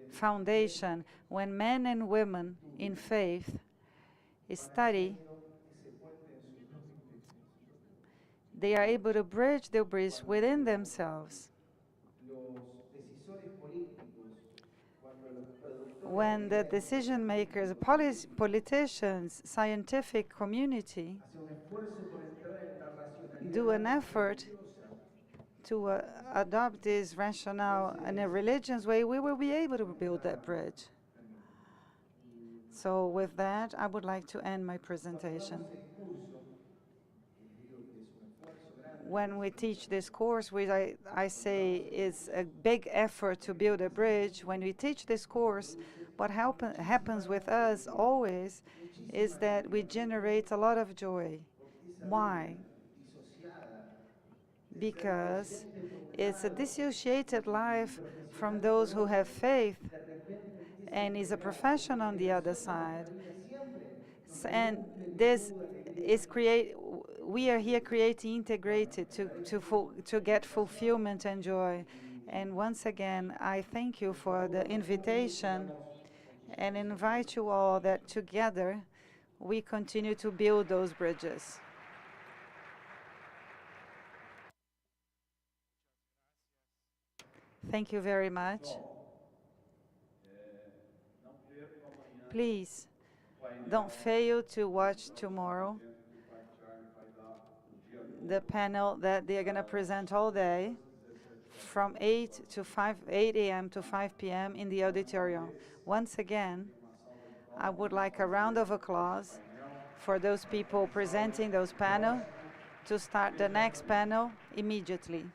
Foundation, when men and women in faith study, they are able to bridge the bridge within themselves. When the decision makers, politicians, scientific community do an effort to adopt this rationale in a religious way, we will be able to build that bridge. So with that, I would like to end my presentation. When we teach this course, which I say is a big effort to build a bridge, when we teach this course, what happens with us always is that we generate a lot of joy. Why? Because it's a dissociated life from those who have faith and is a profession on the other side. And this is we are here creating integrated to get fulfillment and joy. And once again, I thank you for the invitation and invite you all that together we continue to build those bridges. Thank you very much. Please don't fail to watch tomorrow the panel that they're going to present all day from 8 a.m. to 5 p.m. in the auditorium. Once again, I would like a round of applause for those people presenting those panels to start the next panel immediately.